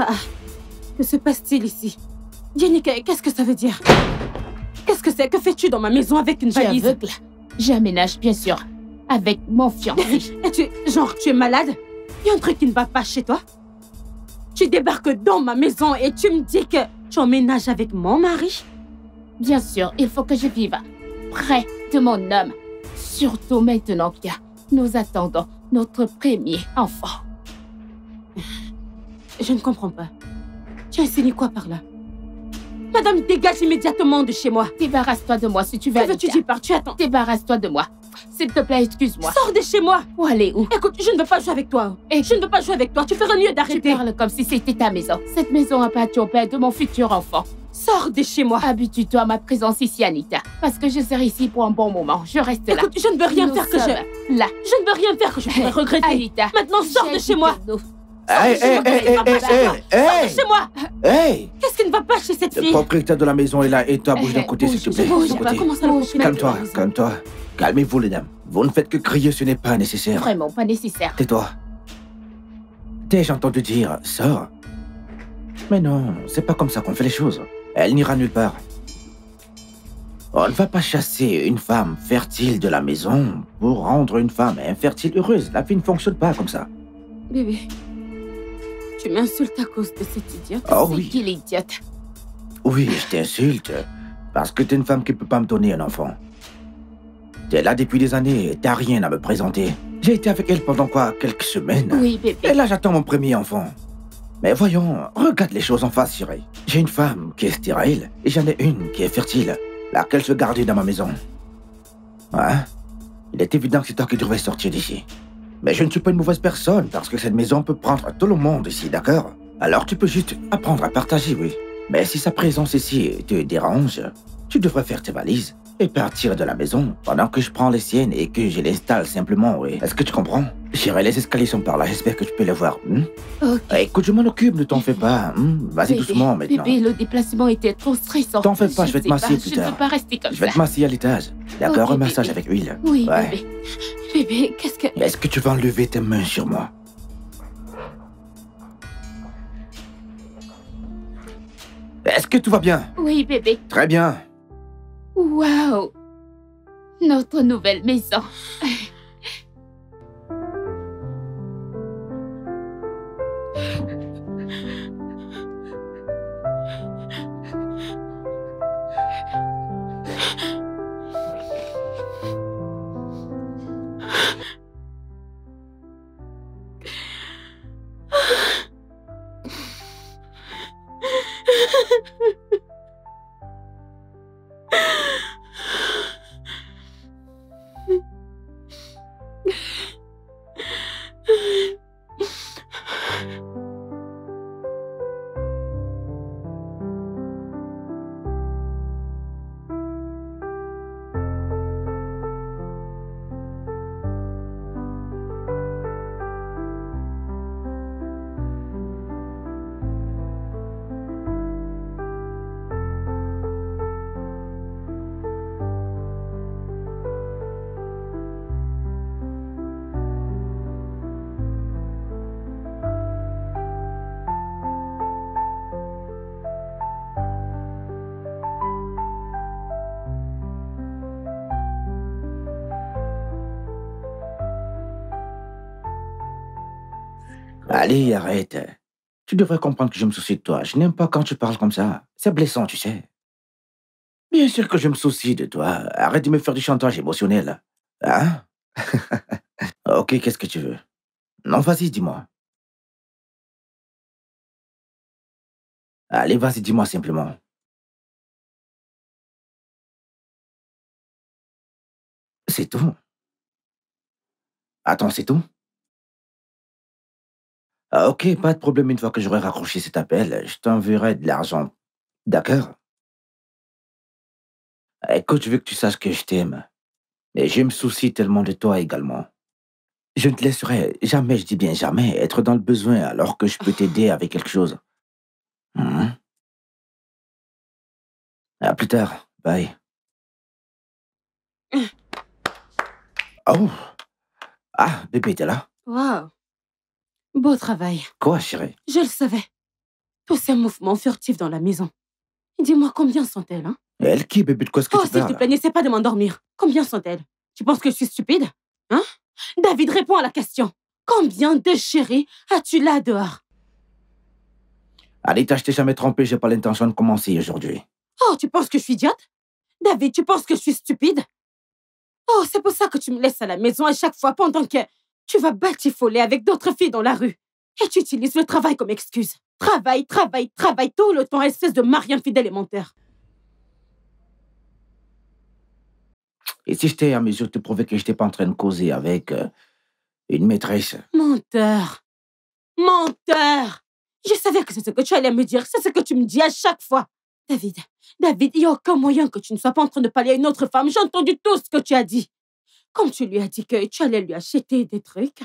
Ah, que se passe-t-il ici? Yannick, qu'est-ce que ça veut dire? Qu'est-ce que c'est? Que fais-tu dans ma maison avec une valise? Tu es aveugle. J'aménage, bien sûr, avec mon fiancé. Tu es malade? Il y a un truc qui ne va pas chez toi? Tu débarques dans ma maison et tu me dis que tu emménages avec mon mari? Bien sûr, il faut que je vive près de mon homme. Surtout maintenant que nous attendons notre premier enfant. Je ne comprends pas. Tu insinues quoi par là? Madame, dégage immédiatement de chez moi. Débarrasse-toi de moi si tu veux. Que veux-tu dire par tu attends? Débarrasse-toi de moi. S'il te plaît, excuse-moi. Sors de chez moi. Pour aller où? Écoute, je ne veux pas jouer avec toi. Et je ne veux pas jouer avec toi. Tu ferais mieux d'arrêter. Tu parles comme si c'était ta maison. Cette maison appartient au père de mon futur enfant. Sors de chez moi. Habitue-toi à ma présence ici, Anita. Parce que je serai ici pour un bon moment. Je reste là. Écoute, je ne veux rien faire que je... Là. Je ne veux rien faire que je pourrais regretter. Anita. Maintenant, sors de chez moi. Hey! Chez moi. Hey! Qu'est-ce qui ne va pas chez cette fille? Le propriétaire de la maison est là et toi, bouge d'un côté, s'il te plaît. Comment ça, le propriétaire? Calme-toi, calme-toi. Calmez-vous, les dames. Vous ne faites que crier, ce n'est pas nécessaire. Vraiment pas nécessaire. Tais-toi. T'ai-je entendu dire, sors? Mais non, c'est pas comme ça qu'on fait les choses. Elle n'ira nulle part. On ne va pas chasser une femme fertile de la maison pour rendre une femme infertile heureuse. La vie ne fonctionne pas comme ça. Bébé, tu m'insultes à cause de cette idiote? Oh C'est oui. qui l'idiote? Oui, je t'insulte. Parce que t'es une femme qui peut pas me donner un enfant. T'es là depuis des années et t'as rien à me présenter. J'ai été avec elle pendant quoi? Quelques semaines. Oui, bébé. Et là, j'attends mon premier enfant. Mais voyons, regarde les choses en face, chérie. J'ai une femme qui est stérile et j'en ai une qui est fertile. Laquelle se garder dans ma maison. Hein? Il est évident que c'est toi qui devrais sortir d'ici. Mais je ne suis pas une mauvaise personne parce que cette maison peut prendre tout le monde ici, d'accord? Alors tu peux juste apprendre à partager, oui. Mais si sa présence ici te dérange, tu devrais faire tes valises et partir de la maison pendant que je prends les siennes et que je l'installe simplement, oui. Est-ce que tu comprends? Chérie, les escaliers sont par là, j'espère que tu peux les voir. Ok. Écoute, je m'en occupe, ne t'en fais pas. Vas-y Bébé, doucement maintenant. Bébé, le déplacement était trop stressant. T'en fais pas, je vais te masser plus Je ne tard. veux pas rester comme Je vais ça. te masser à l'étage. D'accord, Ok, un massage bébé. avec huile. Oui, Ouais. bébé. Bébé, qu'est-ce que... Est-ce que tu vas enlever tes mains sur moi? Est-ce que tout va bien? Oui, bébé. Très bien. Waouh! Notre nouvelle maison. Allez, arrête. Tu devrais comprendre que je me soucie de toi. Je n'aime pas quand tu parles comme ça. C'est blessant, tu sais. Bien sûr que je me soucie de toi. Arrête de me faire du chantage émotionnel. Hein? Ok, qu'est-ce que tu veux? Non, vas-y, dis-moi. Allez, vas-y, dis-moi simplement. C'est tout. Attends, c'est tout? Ah, ok, pas de problème. Une fois que j'aurai raccroché cet appel, je t'enverrai de l'argent. D'accord? Écoute, je veux que tu saches que je t'aime. Mais je me soucie tellement de toi également. Je ne te laisserai jamais, je dis bien jamais, être dans le besoin alors que je peux t'aider avec quelque chose. Mhm. À plus tard. Bye. Oh! Ah, bébé, t'es là? Waouh. Beau travail. Quoi, chérie? Je le savais. tous ces mouvements furtifs dans la maison. Dis-moi, combien sont-elles, hein? Elle qui, bébé, de quoi est-ce que tu S'il te parles? plaît, n'essaie pas de m'endormir. Combien sont-elles? Tu penses que je suis stupide? Hein? David, réponds à la question. Combien de chéris as-tu là dehors? Anita, je t'ai jamais trompé, j'ai pas l'intention de commencer aujourd'hui. Oh, tu penses que je suis idiote? David, tu penses que je suis stupide? Oh, c'est pour ça que tu me laisses à la maison à chaque fois pendant que tu vas batifoler avec d'autres filles dans la rue. Et tu utilises le travail comme excuse. Travail, travail, travail tout le temps, espèce de mari infidèle et menteur. Et si j'étais à mesure de te prouver que j'étais pas en train de causer avec une maîtresse? Menteur. Menteur. Je savais que c'est ce que tu allais me dire. C'est ce que tu me dis à chaque fois. David, il n'y a aucun moyen que tu ne sois pas en train de parler à une autre femme. J'ai entendu tout ce que tu as dit. Comme tu lui as dit que tu allais lui acheter des trucs,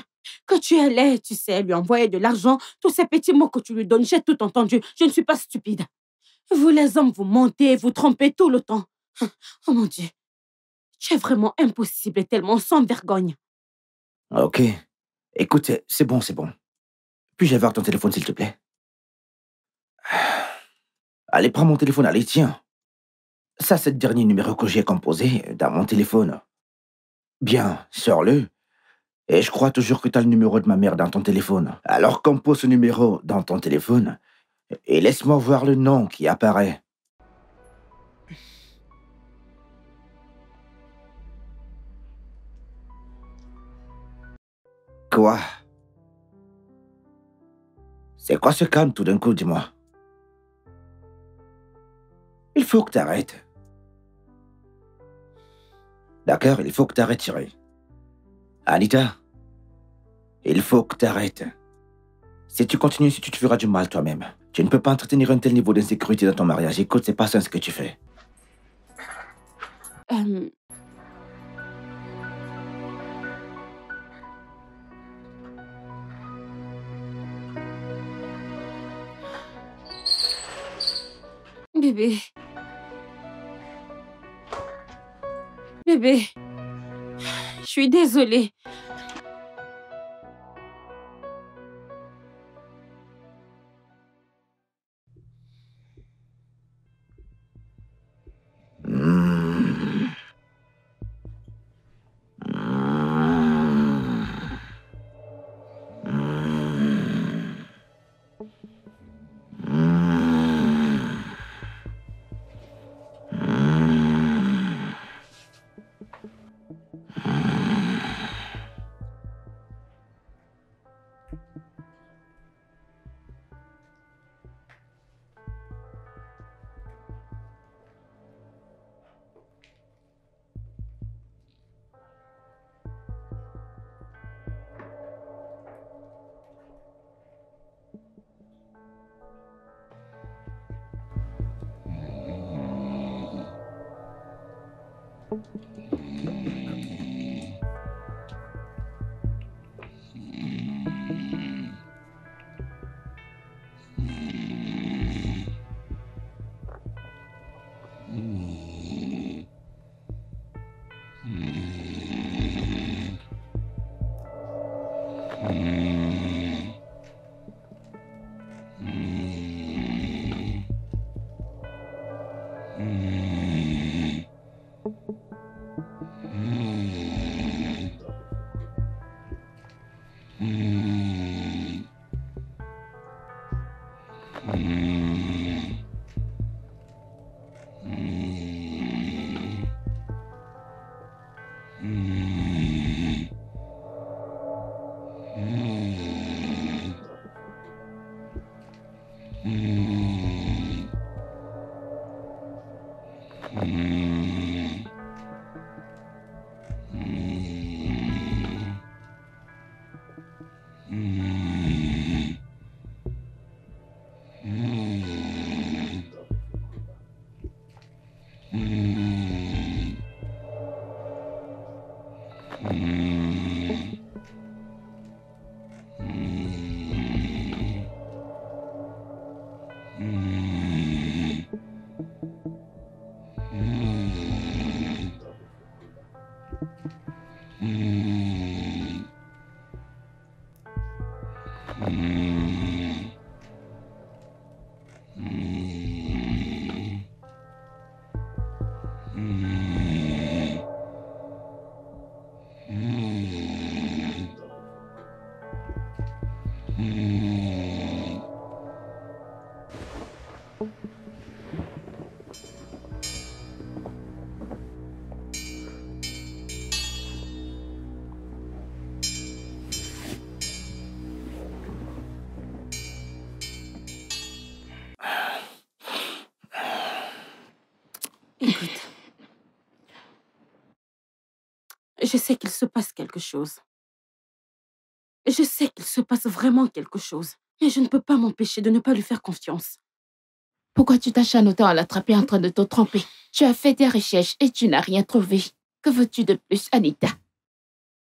que tu allais, tu sais, lui envoyer de l'argent, tous ces petits mots que tu lui donnes, j'ai tout entendu. Je ne suis pas stupide. Vous les hommes, vous mentez, vous trompez tout le temps. Oh mon Dieu. Tu es vraiment impossible et tellement sans vergogne. Ok. Écoute, c'est bon, c'est bon. Puis-je avoir ton téléphone, s'il te plaît? Allez, prends mon téléphone, allez, tiens. Ça, c'est le dernier numéro que j'ai composé dans mon téléphone. Bien, sors-le. Et je crois toujours que tu as le numéro de ma mère dans ton téléphone. Alors compose ce numéro dans ton téléphone et laisse-moi voir le nom qui apparaît. Quoi? C'est quoi ce calme tout d'un coup, dis-moi? Il faut que t'arrêtes. D'accord, il faut que t'arrêtes, chérie. Anita, il faut que t'arrêtes. Si tu continues, si tu te feras du mal toi-même. Tu ne peux pas entretenir un tel niveau d'insécurité dans ton mariage. Écoute, c'est pas ça ce que tu fais. Bébé. Bébé. Je suis désolée. Écoute, je sais qu'il se passe quelque chose. Je sais qu'il se passe vraiment quelque chose. Mais je ne peux pas m'empêcher de ne pas lui faire confiance. Pourquoi tu t'acharnes autant à l'attraper en train de te tromper? Tu as fait des recherches et tu n'as rien trouvé. Que veux-tu de plus, Anita?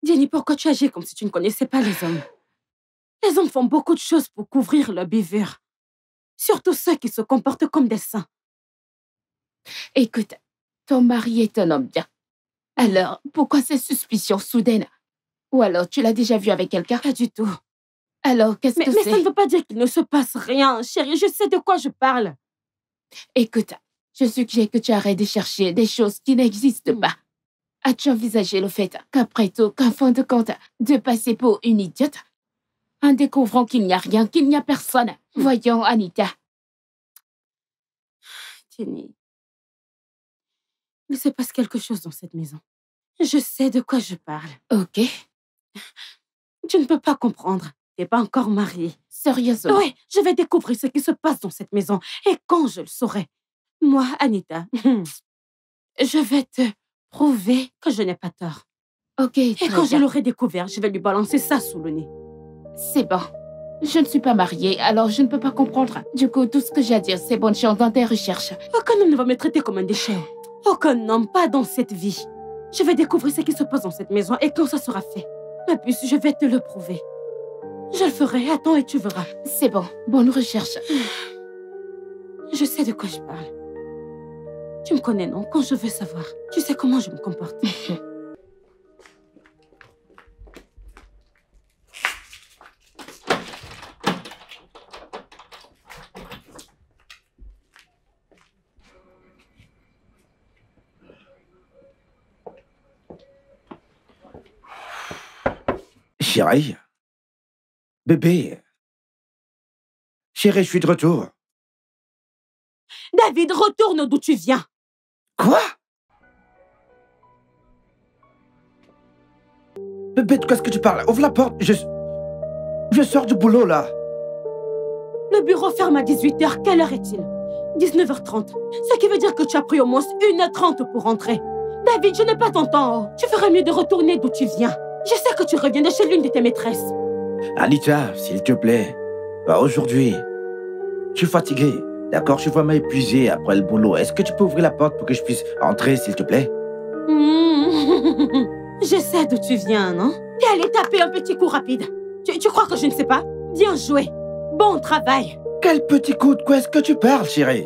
Jenny, pourquoi tu agis comme si tu ne connaissais pas les hommes? Les hommes font beaucoup de choses pour couvrir leur bavure. Surtout ceux qui se comportent comme des saints. Écoute, ton mari est un homme bien. Alors, pourquoi ces suspicions soudaines? Ou alors, tu l'as déjà vu avec quelqu'un? Pas du tout. Alors, qu'est-ce que Mais c'est? ça ne veut pas dire qu'il ne se passe rien. Chérie, je sais de quoi je parle. Écoute, je suggère que tu arrêtes de chercher des choses qui n'existent pas. As-tu envisagé le fait qu'après tout, qu'en fin de compte, de passer pour une idiote en découvrant qu'il n'y a rien, qu'il n'y a personne? Voyons, Anita. Jenny, il se passe quelque chose dans cette maison. Je sais de quoi je parle. Ok. Tu ne peux pas comprendre. Tu n'es pas encore mariée. Sérieusement? Oui, je vais découvrir ce qui se passe dans cette maison. Et quand je le saurai, moi, Anita, je vais te prouver que je n'ai pas tort. Ok, Et très quand je bien. l'aurai découvert, je vais lui balancer ça sous le nez. C'est bon. Je ne suis pas mariée, alors je ne peux pas comprendre. Du coup, tout ce que j'ai à dire, c'est bonne chance dans tes recherches. Aucun homme ne va me traiter comme un déchet. Aucun homme, pas dans cette vie. Je vais découvrir ce qui se passe dans cette maison et quand ça sera fait, ma puce, je vais te le prouver. Je le ferai, attends et tu verras. C'est bon, bonne recherche. Je sais de quoi je parle. Tu me connais, non? Quand je veux savoir, tu sais comment je me comporte. Chérie? Bébé? Chérie, je suis de retour. David, retourne d'où tu viens. Quoi? Bébé, de quoi est-ce que tu parles? Ouvre la porte, je sors du boulot, là. Le bureau ferme à 18h. Quelle heure est-il? 19h30. Ce qui veut dire que tu as pris au moins 1h30 pour rentrer. David, je n'ai pas ton temps. Tu ferais mieux de retourner d'où tu viens. Je sais que tu reviens de chez l'une de tes maîtresses. Anita, s'il te plaît, pas aujourd'hui. Je suis fatigué, d'accord? Je suis vraiment épuisé après le boulot. Est-ce que tu peux ouvrir la porte pour que je puisse entrer, s'il te plaît? Je sais d'où tu viens, non? T'es allé taper un petit coup rapide. Tu crois que je ne sais pas? Bien joué. Bon travail. Quel petit coup, de quoi est-ce que tu parles, chérie?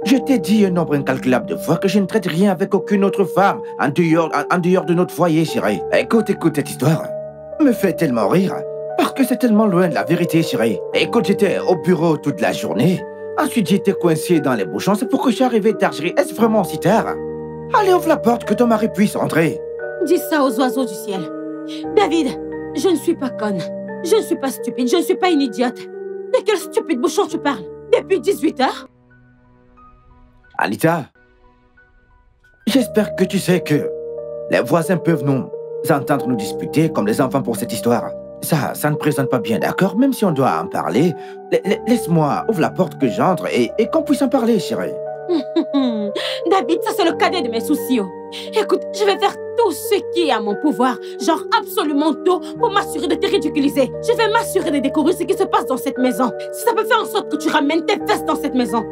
Je t'ai dit un nombre incalculable de fois que je ne traite rien avec aucune autre femme en dehors de notre foyer, chérie. Écoute cette histoire. Me fait tellement rire. Parce que c'est tellement loin de la vérité, chérie. Écoute, j'étais au bureau toute la journée. Ensuite, j'étais coincé dans les bouchons. C'est pourquoi je suis arrivé tard, chérie. Est-ce vraiment si tard? Allez, ouvre la porte que ton mari puisse entrer. Dis ça aux oiseaux du ciel. David, je ne suis pas conne. Je ne suis pas stupide. Je ne suis pas une idiote. De quel stupide bouchon tu parles? Depuis 18h? Anita, j'espère que tu sais que les voisins peuvent nous entendre nous disputer comme les enfants pour cette histoire. Ça ne présente pas bien, d'accord? Même si on doit en parler, laisse-moi, ouvre la porte que j'entre et qu'on puisse en parler, chérie. David, ça c'est le cadet de mes soucis. Oh. Écoute, je vais faire tout ce qui est à mon pouvoir, genre absolument tout, pour m'assurer de te ridiculiser. Je vais m'assurer de découvrir ce qui se passe dans cette maison. Si ça peut faire en sorte que tu ramènes tes fesses dans cette maison.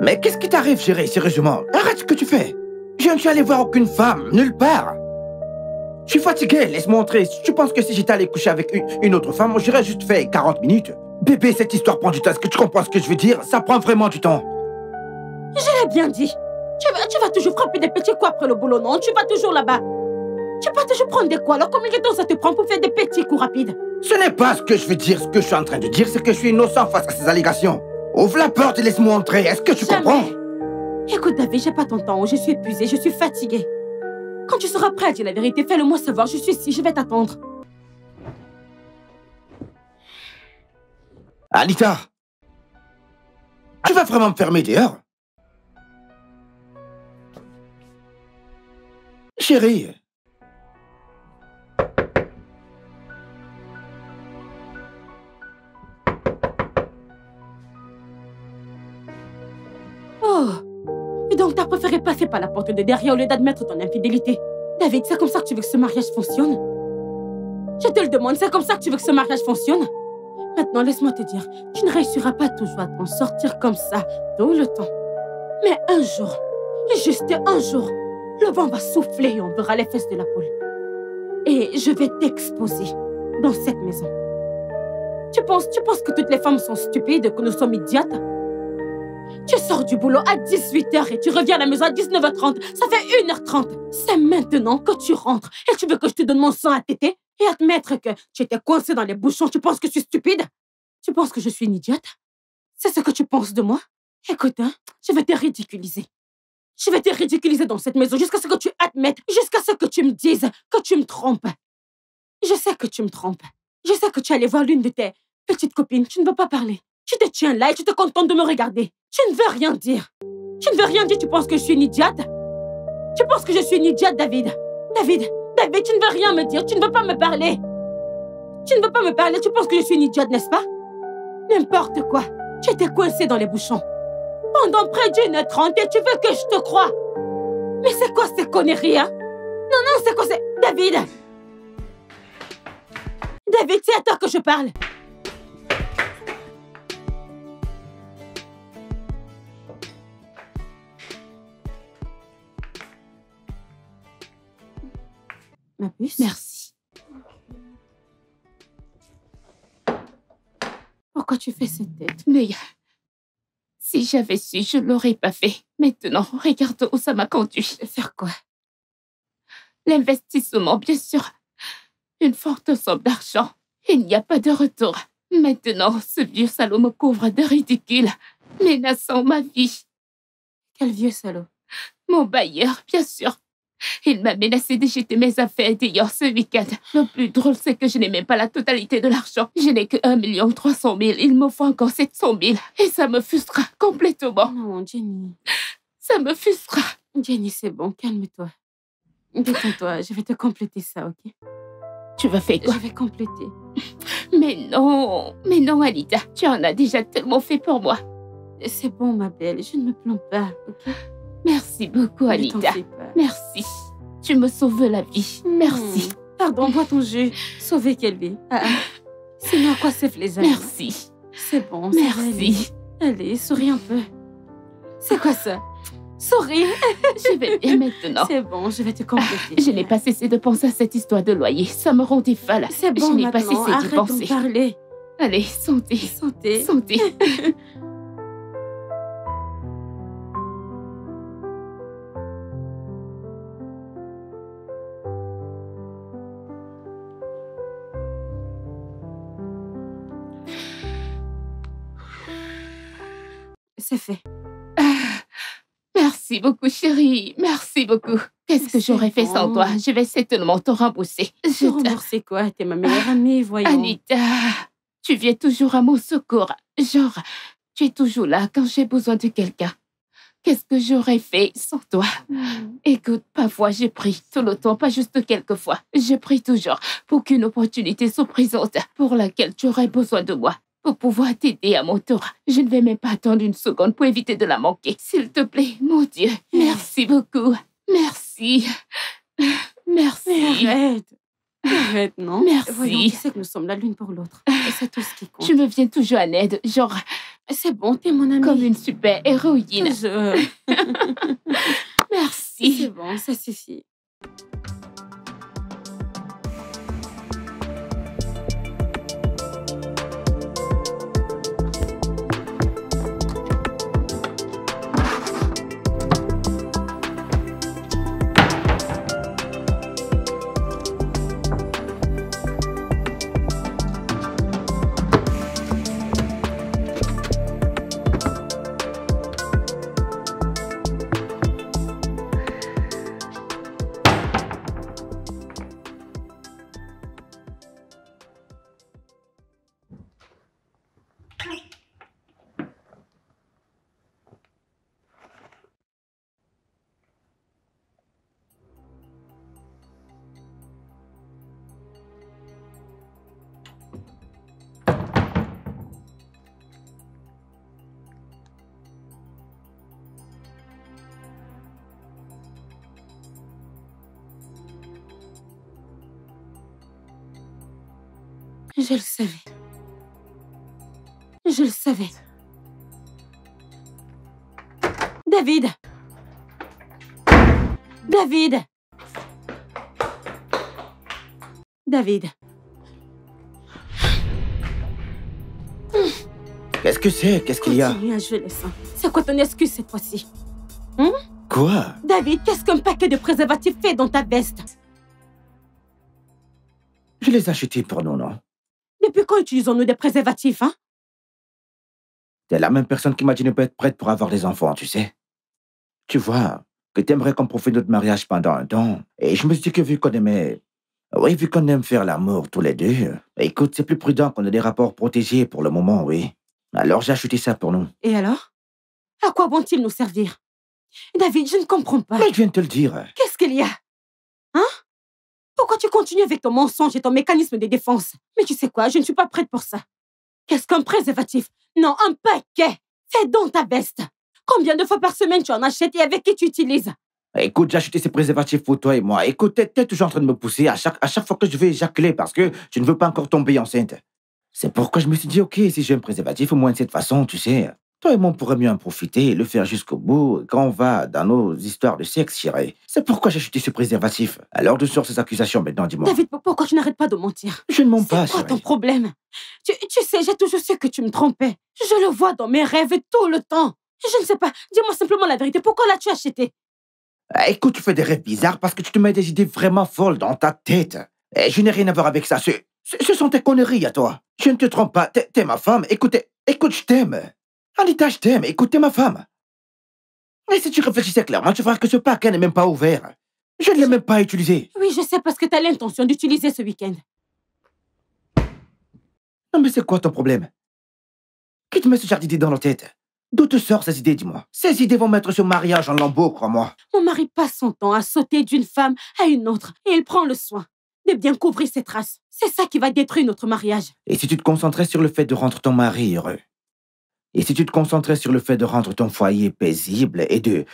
Mais qu'est-ce qui t'arrive, chérie, sérieusement? Arrête ce que tu fais. Je ne suis allé voir aucune femme, nulle part. Je suis fatigué, laisse-moi entrer. Tu penses que si j'étais allé coucher avec une autre femme, j'aurais juste fait 40 minutes? Bébé, cette histoire prend du temps. Est-ce que tu comprends ce que je veux dire? Ça prend vraiment du temps. Je l'ai bien dit. Tu vas toujours frapper des petits coups après le boulot, non? Tu vas toujours là-bas. Tu vas toujours prendre des coups. Alors combien de temps ça te prend pour faire des petits coups rapides? Ce n'est pas ce que je veux dire. Ce que je suis en train de dire, c'est que je suis innocent face à ces allégations. Ouvre la porte et laisse-moi entrer. Est-ce que tu comprends? Écoute, David, j'ai pas ton temps. Je suis épuisée, je suis fatiguée. Quand tu seras prêt à dire la vérité, fais-le-moi savoir. Je suis ici, je vais t'attendre. Anita! Tu vas vraiment me fermer dehors? Chérie! Oh! Et donc t'as préféré passer par la porte de derrière au lieu d'admettre ton infidélité. David, c'est comme ça que tu veux que ce mariage fonctionne? Je te le demande, c'est comme ça que tu veux que ce mariage fonctionne? Maintenant, laisse-moi te dire, tu ne réussiras pas toujours à t'en sortir comme ça, tout le temps. Mais un jour, juste un jour, le vent va souffler et on verra les fesses de la poule. Et je vais t'exposer dans cette maison. Tu penses que toutes les femmes sont stupides, que nous sommes idiotes? Tu sors du boulot à 18h et tu reviens à la maison à 19h30. Ça fait 1h30. C'est maintenant que tu rentres et tu veux que je te donne mon sang à téter? Et admettre que tu étais coincé dans les bouchons, tu penses que je suis stupide? Tu penses que je suis une idiote? C'est ce que tu penses de moi? Écoute, hein, je vais te ridiculiser. Je vais te ridiculiser dans cette maison jusqu'à ce que tu admettes, jusqu'à ce que tu me dises que tu me trompes. Je sais que tu me trompes. Je sais que tu es allé voir l'une de tes petites copines. Tu ne veux pas parler. Tu te tiens là et tu te contentes de me regarder. Tu ne veux rien dire. Tu ne veux rien dire, tu penses que je suis une idiote? Tu penses que je suis une idiote, David? David, tu ne veux rien me dire, tu ne veux pas me parler. Tu ne veux pas me parler, tu penses que je suis une idiote, n'est-ce pas? N'importe quoi. Tu étais coincé dans les bouchons. Pendant près d'1h30 et tu veux que je te croie? Mais c'est quoi ces conneries, hein? Non, c'est quoi c'est... David! David, c'est à toi que je parle. Ma puce? Merci. Pourquoi tu fais cette tête? Mais si j'avais su, je ne l'aurais pas fait. Maintenant, regarde où ça m'a conduit. Faire quoi? L'investissement, bien sûr. Une forte somme d'argent. Il n'y a pas de retour. Maintenant, ce vieux salaud me couvre de ridicule, menaçant ma vie. Quel vieux salaud? Mon bailleur, bien sûr. Il m'a menacé de jeter mes affaires d'ailleurs ce week-end. Le plus drôle, c'est que je n'ai même pas la totalité de l'argent. Je n'ai que 1 300 000. Il me faut encore 700 000. Et ça me frustre complètement. Non, Jenny. Ça me frustre. Jenny, c'est bon, calme-toi. Détends-toi, je vais te compléter ça, ok? Tu vas faire quoi? Je vais compléter. Mais non, Anita. Tu en as déjà tellement fait pour moi. C'est bon, ma belle, je ne me plains pas, ok? Merci beaucoup, Anita. Ne t'en fais pas. Merci. Tu me sauves la vie. Merci. Pardon, bois ton jus. Sauver quelle vie? Sinon, à quoi servent les amis? Merci. C'est bon, Merci. Allez, souris un peu. C'est quoi ça? Souris. Je vais bien maintenant. C'est bon, je vais te compléter. Je n'ai pas cessé de penser à cette histoire de loyer. Ça me rendait folle. C'est bon, je n'ai pas maintenant, cessé d'y arrête penser. d'en parler. Allez, santé. Santé. Santé. C'est fait. Merci beaucoup, chérie. Merci beaucoup. Qu'est-ce que j'aurais fait sans toi? Je vais certainement te rembourser. Je rembourser quoi? T'es ma meilleure amie, voyons. Anita, tu viens toujours à mon secours. Genre, tu es toujours là quand j'ai besoin de quelqu'un. Qu'est-ce que j'aurais fait sans toi? Écoute, parfois j'ai pris tout le temps, pas juste quelques fois. Je prie toujours pour qu'une opportunité se présente pour laquelle tu aurais besoin de moi. Pour pouvoir t'aider à mon tour. Je ne vais même pas attendre une seconde pour éviter de la manquer. S'il te plaît, mon Dieu, merci beaucoup. Merci. Merci. Arrête, non? Merci. Voyons, tu sais que nous sommes là l'une pour l'autre. C'est tout ce qui compte. Tu me viens toujours en aide, genre... C'est bon, t'es mon amie. Comme une super héroïne. Merci. C'est bon, ça suffit. Je le savais. Je le savais. David! David! David. Qu'est-ce que c'est? Qu'est-ce qu'il y a? Continue à jouer le sang. C'est quoi ton excuse cette fois-ci? Quoi? David, qu'est-ce qu'un paquet de préservatifs fait dans ta veste? Je les ai achetés pour nous, non? Depuis quand utilisons-nous des préservatifs, hein? T'es la même personne qui m'a dit ne pas être prête pour avoir des enfants, tu sais. Tu vois, que t'aimerais qu'on profite de notre mariage pendant un temps. Et je me suis dit que vu qu'on aimait... Oui, vu qu'on aime faire l'amour tous les deux, écoute, c'est plus prudent qu'on ait des rapports protégés pour le moment, oui. Alors j'ai acheté ça pour nous. Et alors? À quoi vont-ils nous servir? David, je ne comprends pas. Mais je viens de te le dire. Qu'est-ce qu'il y a? Hein? Pourquoi tu continues avec ton mensonge et ton mécanisme de défense? Mais tu sais quoi, je ne suis pas prête pour ça. Qu'est-ce qu'un préservatif? Non, un paquet! C'est dans ta veste. Combien de fois par semaine tu en achètes et avec qui tu utilises? Écoute, j'ai acheté ces préservatifs pour toi et moi. Écoute, t'es toujours en train de me pousser à chaque fois que je vais éjaculer parce que je ne veux pas encore tomber enceinte. C'est pourquoi je me suis dit, ok, si j'ai un préservatif, au moins de cette façon, tu sais. Toi et moi, on pourrait mieux en profiter et le faire jusqu'au bout quand on va dans nos histoires de sexe, chérie. C'est pourquoi j'ai acheté ce préservatif. Alors, d'où sortent ces accusations maintenant, dis-moi? David, pourquoi tu n'arrêtes pas de mentir? Je ne mens pas, C'est quoi chérie. ton problème? Tu sais, j'ai toujours su que tu me trompais. Je le vois dans mes rêves tout le temps. Je ne sais pas, dis-moi simplement la vérité. Pourquoi l'as-tu acheté? Écoute, tu fais des rêves bizarres parce que tu te mets des idées vraiment folles dans ta tête. Et je n'ai rien à voir avec ça. Ce sont tes conneries à toi. Je ne te trompe pas. T'es ma femme. Écoute, je t'aime. Anita, je t'aime. Écoute, t'es ma femme. Et si tu réfléchissais clairement, tu verras que ce paquet n'est même pas ouvert. Je ne l'ai même pas utilisé. Oui, je sais parce que tu as l'intention d'utiliser ce week-end. Non, mais c'est quoi ton problème? Qui te met ce genre d'idées dans la tête? D'où te sortent ces idées, dis-moi? Ces idées vont mettre ce mariage en lambeaux, crois-moi. Mon mari passe son temps à sauter d'une femme à une autre et il prend le soin de bien couvrir ses traces. C'est ça qui va détruire notre mariage. Et si tu te concentrais sur le fait de rendre ton mari heureux? Et si tu te concentrais sur le fait de rendre ton foyer paisible et de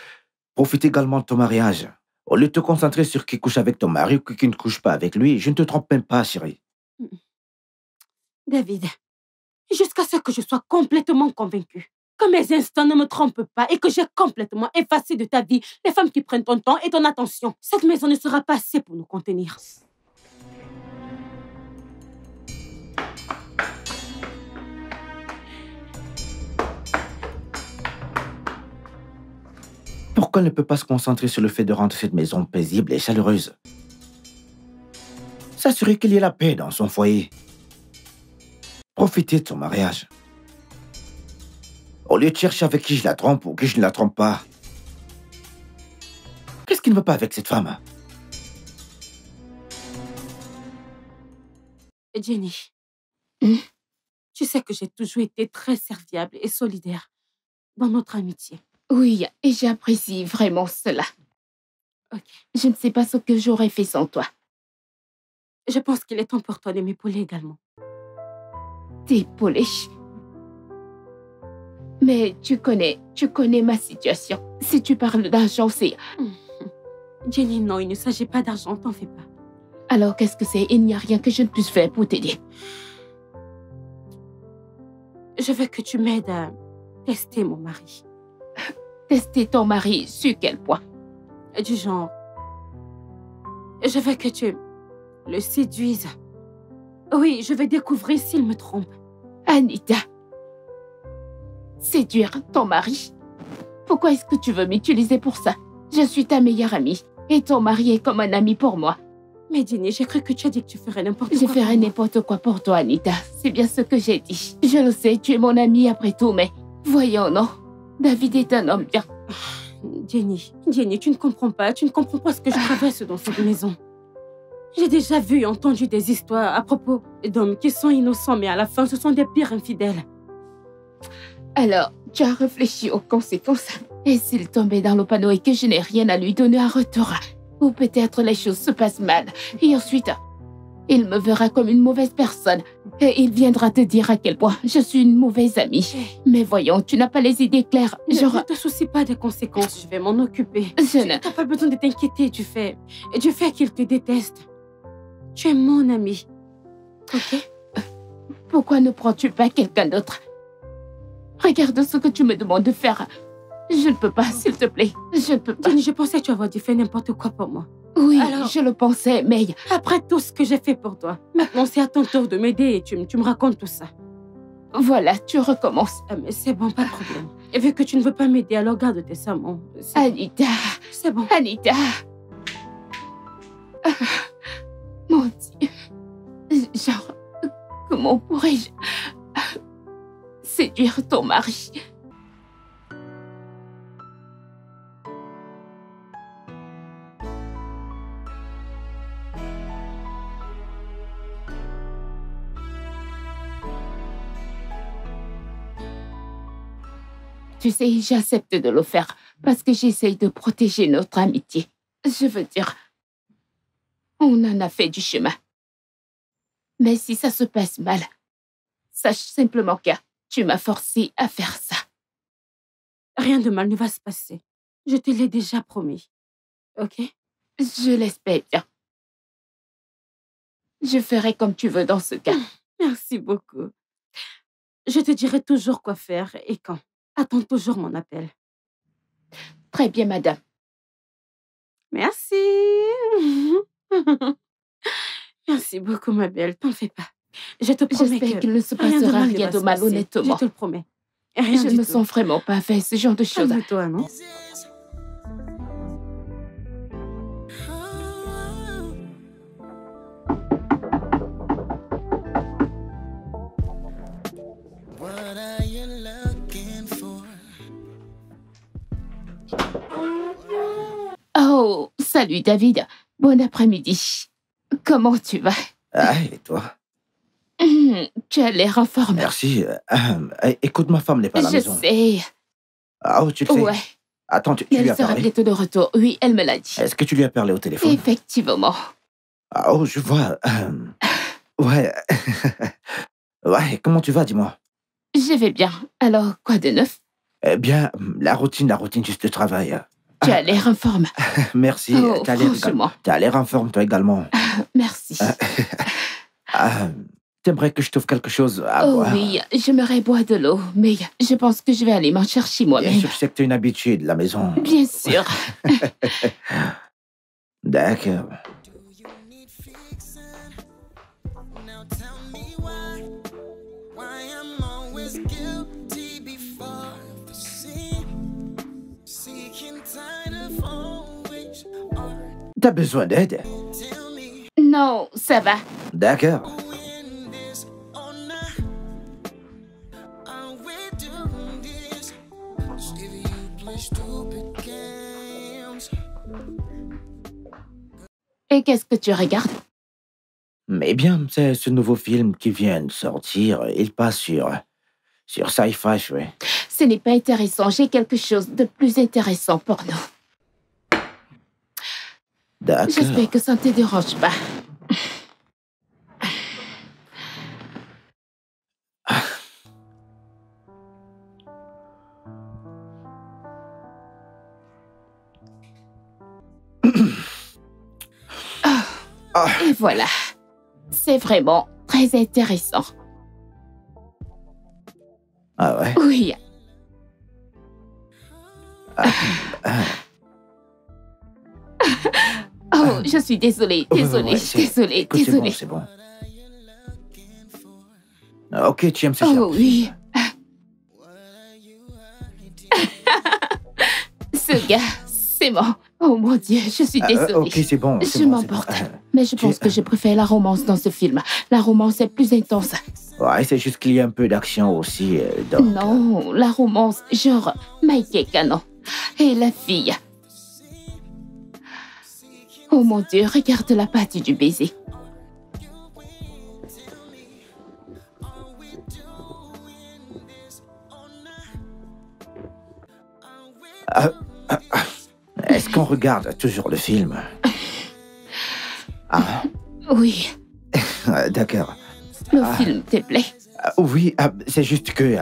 profiter également de ton mariage? Au lieu de te concentrer sur qui couche avec ton mari ou qui ne couche pas avec lui, je ne te trompe même pas, chérie. David, jusqu'à ce que je sois complètement convaincue que mes instincts ne me trompent pas et que j'ai complètement effacé de ta vie les femmes qui prennent ton temps et ton attention, cette maison ne sera pas assez pour nous contenir. Pourquoi elle ne peut pas se concentrer sur le fait de rendre cette maison paisible et chaleureuse? S'assurer qu'il y ait la paix dans son foyer. Profiter de son mariage. Au lieu de chercher avec qui je la trompe ou qui je ne la trompe pas. Qu'est-ce qui ne va pas avec cette femme? Jenny, tu sais que j'ai toujours été très serviable et solidaire dans notre amitié. Oui, et j'apprécie vraiment cela. Ok. Je ne sais pas ce que j'aurais fait sans toi. Je pense qu'il est temps pour toi de m'épauler également. T'épauler. Mais tu connais ma situation. Si tu parles d'argent, c'est... Jenny, non, il ne s'agit pas d'argent, t'en fais pas. Alors, qu'est-ce que c'est? Il n'y a rien que je ne puisse faire pour t'aider. Je veux que tu m'aides à tester mon mari. Tester ton mari sur quel point? Du genre... Je veux que tu le séduises. Oui, je veux découvrir s'il me trompe. Anita, séduire ton mari? Pourquoi est-ce que tu veux m'utiliser pour ça? Je suis ta meilleure amie et ton mari est comme un ami pour moi. Mais Jenny, j'ai cru que tu as dit que tu ferais n'importe quoi. Je ferais n'importe quoi pour toi, Anita. C'est bien ce que j'ai dit. Je le sais, tu es mon amie après tout, mais voyons, non. David est un homme bien. Jenny, tu ne comprends pas. Tu ne comprends pas ce que je traverse dans cette maison. J'ai déjà vu et entendu des histoires à propos d'hommes qui sont innocents, mais à la fin, ce sont des pires infidèles. Alors, tu as réfléchi aux conséquences. Et s'il tombait dans le panneau et que je n'ai rien à lui donner en retour? Ou peut-être les choses se passent mal. Et ensuite, il me verra comme une mauvaise personne. Et il viendra te dire à quel point je suis une mauvaise amie. Mais voyons, tu n'as pas les idées claires. Ne te soucie pas des conséquences, je vais m'en occuper. Tu n'as pas besoin de t'inquiéter du fait qu'il te déteste. Tu es mon ami. Ok? Pourquoi ne prends-tu pas quelqu'un d'autre? Regarde ce que tu me demandes de faire. Je ne peux pas, s'il te plaît. Je ne peux pas. Jenny, je pensais que tu avais dû faire n'importe quoi pour moi. Oui, Alors- je le pensais, mais... Après tout ce que j'ai fait pour toi, maintenant c'est à ton tour de m'aider et tu me racontes tout ça. Voilà, tu recommences. Ah, mais c'est bon, pas de problème. Et vu que tu ne veux pas m'aider, alors garde tes serments. Anita, C'est bon. Anita. Ah, mon Dieu. Genre, comment pourrais-je séduire ton mari? Tu sais, j'accepte de le faire parce que j'essaye de protéger notre amitié. Je veux dire, on en a fait du chemin. Mais si ça se passe mal, sache simplement que tu m'as forcé à faire ça. Rien de mal ne va se passer. Je te l'ai déjà promis. Ok? Je l'espère bien. Je ferai comme tu veux dans ce cas. Merci beaucoup. Je te dirai toujours quoi faire et quand. Attends toujours mon appel. Très bien, madame. Merci. Merci beaucoup, ma belle. T'en fais pas. Je te promets J'espère que qu'il ne se rien passera ne rien va de se mal, passer. honnêtement. Je te le promets. Rien Je du me tout. sens vraiment pas fait ce genre de choses. Calme-toi, non? What are you looking for? Oh, salut David. Bon après-midi. Comment tu vas? Ah, et toi? Tu as l'air en forme. Merci. Écoute, ma femme n'est pas à la Je maison. sais. Ah, oh, tu le sais? Ouais. Attends, tu Mais lui elle as sera parlé? bientôt de retour. Oui, elle me l'a dit. Est-ce que tu lui as parlé au téléphone? Effectivement. Ah, oh, je vois. Ouais. Ouais, comment tu vas, dis-moi? Je vais bien. Alors, quoi de neuf? Eh bien, la routine juste le travail. Tu as l'air en forme. Merci. Oh, T'as l'air franchement. t'as l'air en forme, toi également. Merci. T'aimerais que je t'offre quelque chose à Oh boire? oui, j'aimerais boire de l'eau, mais je pense que je vais aller m'en chercher Bien moi-même. sûr, je sais que t'es une habituée de la maison. Bien sûr. D'accord. Do you need fixing? Now tell me why. Why I'm always guilty before the sin. Seeking tired of always T'as besoin d'aide? tell me Non, ça va. D'accord. when this or not. Are we doing this? See you play stupid games. Et qu'est-ce que tu regardes? Mais bien, c'est ce nouveau film qui vient de sortir. Il passe sur Sci-Fi, oui. Ce n'est pas intéressant. J'ai quelque chose de plus intéressant pour nous. D'accord. J'espère que ça ne te dérange pas. Et voilà. C'est vraiment très intéressant. Ah ouais? Oui. Oh, je suis désolée, désolée, désolée, Écoute, désolée. c'est bon. Ah, ok, tu aimes ce genre. Oh oui. Ce gars, c'est bon. Oh mon Dieu, je suis désolée. Ok, c'est bon. c'est Je bon, c'est m'emporte. bon. Mais je pense que je préfère la romance dans ce film. La romance est plus intense. Ouais, c'est juste qu'il y a un peu d'action aussi. Donc, Non, la romance, genre Mike et Canon. Et la fille. Oh mon Dieu, regarde la partie du baiser. Est-ce qu'on regarde toujours le film? Ah, Oui, d'accord. le film te plaît. Oui, c'est juste que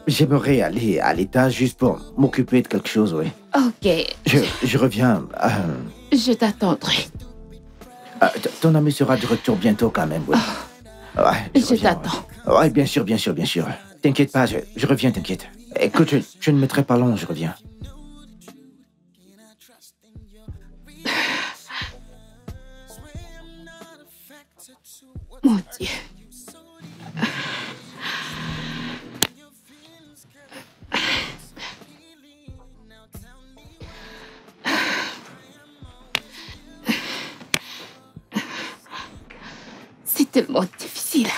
j'aimerais aller à l'étage juste pour m'occuper de quelque chose, oui. Ok, Je reviens. je t'attendrai. Ton ami sera de retour bientôt quand même, oui. Ouais, Je reviens, t'attends. Ouais, bien sûr, bien sûr, bien sûr. T'inquiète pas, je reviens, t'inquiète. Écoute, je ne mettrai pas long, je reviens. Mon Dieu. C'est tellement difficile.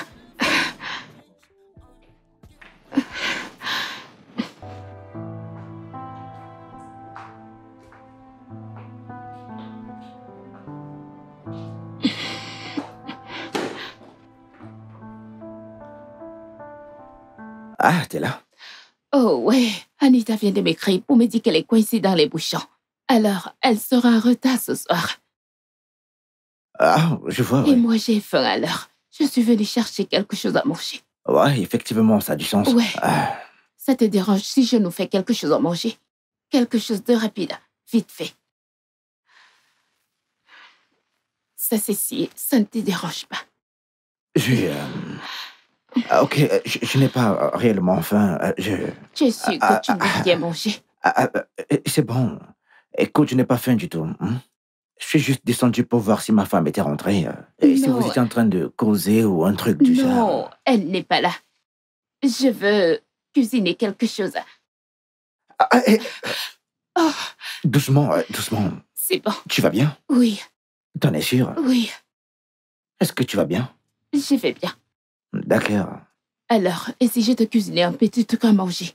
Ah, t'es là? Oh ouais, Anita vient de m'écrire pour me dire qu'elle est coincée dans les bouchons. Alors, elle sera en retard ce soir. Ah, je vois, Et ouais. moi, j'ai faim alors. Je suis venue chercher quelque chose à manger. Ouais, effectivement, ça a du sens. Ouais. Ah, Ça te dérange si je nous fais quelque chose à manger? Quelque chose de rapide, vite fait. Ça, Cécile, ça ne te dérange pas. j'ai... ok, je n'ai pas réellement faim. Je suis que tu ne veux rien manger. C'est bon. Écoute, je n'ai pas faim du tout. Hein. Je suis juste descendu pour voir si ma femme était rentrée. Et si vous Non. étiez en train de causer ou un truc du Non, genre. elle n'est pas là. Je veux cuisiner quelque chose. Ah, Oh, doucement, doucement. c'est bon. Tu vas bien? Oui, T'en es sûr? oui, Est-ce que tu vas bien? je vais bien. D'accord. Alors, et si je te cuisinais un petit truc à manger?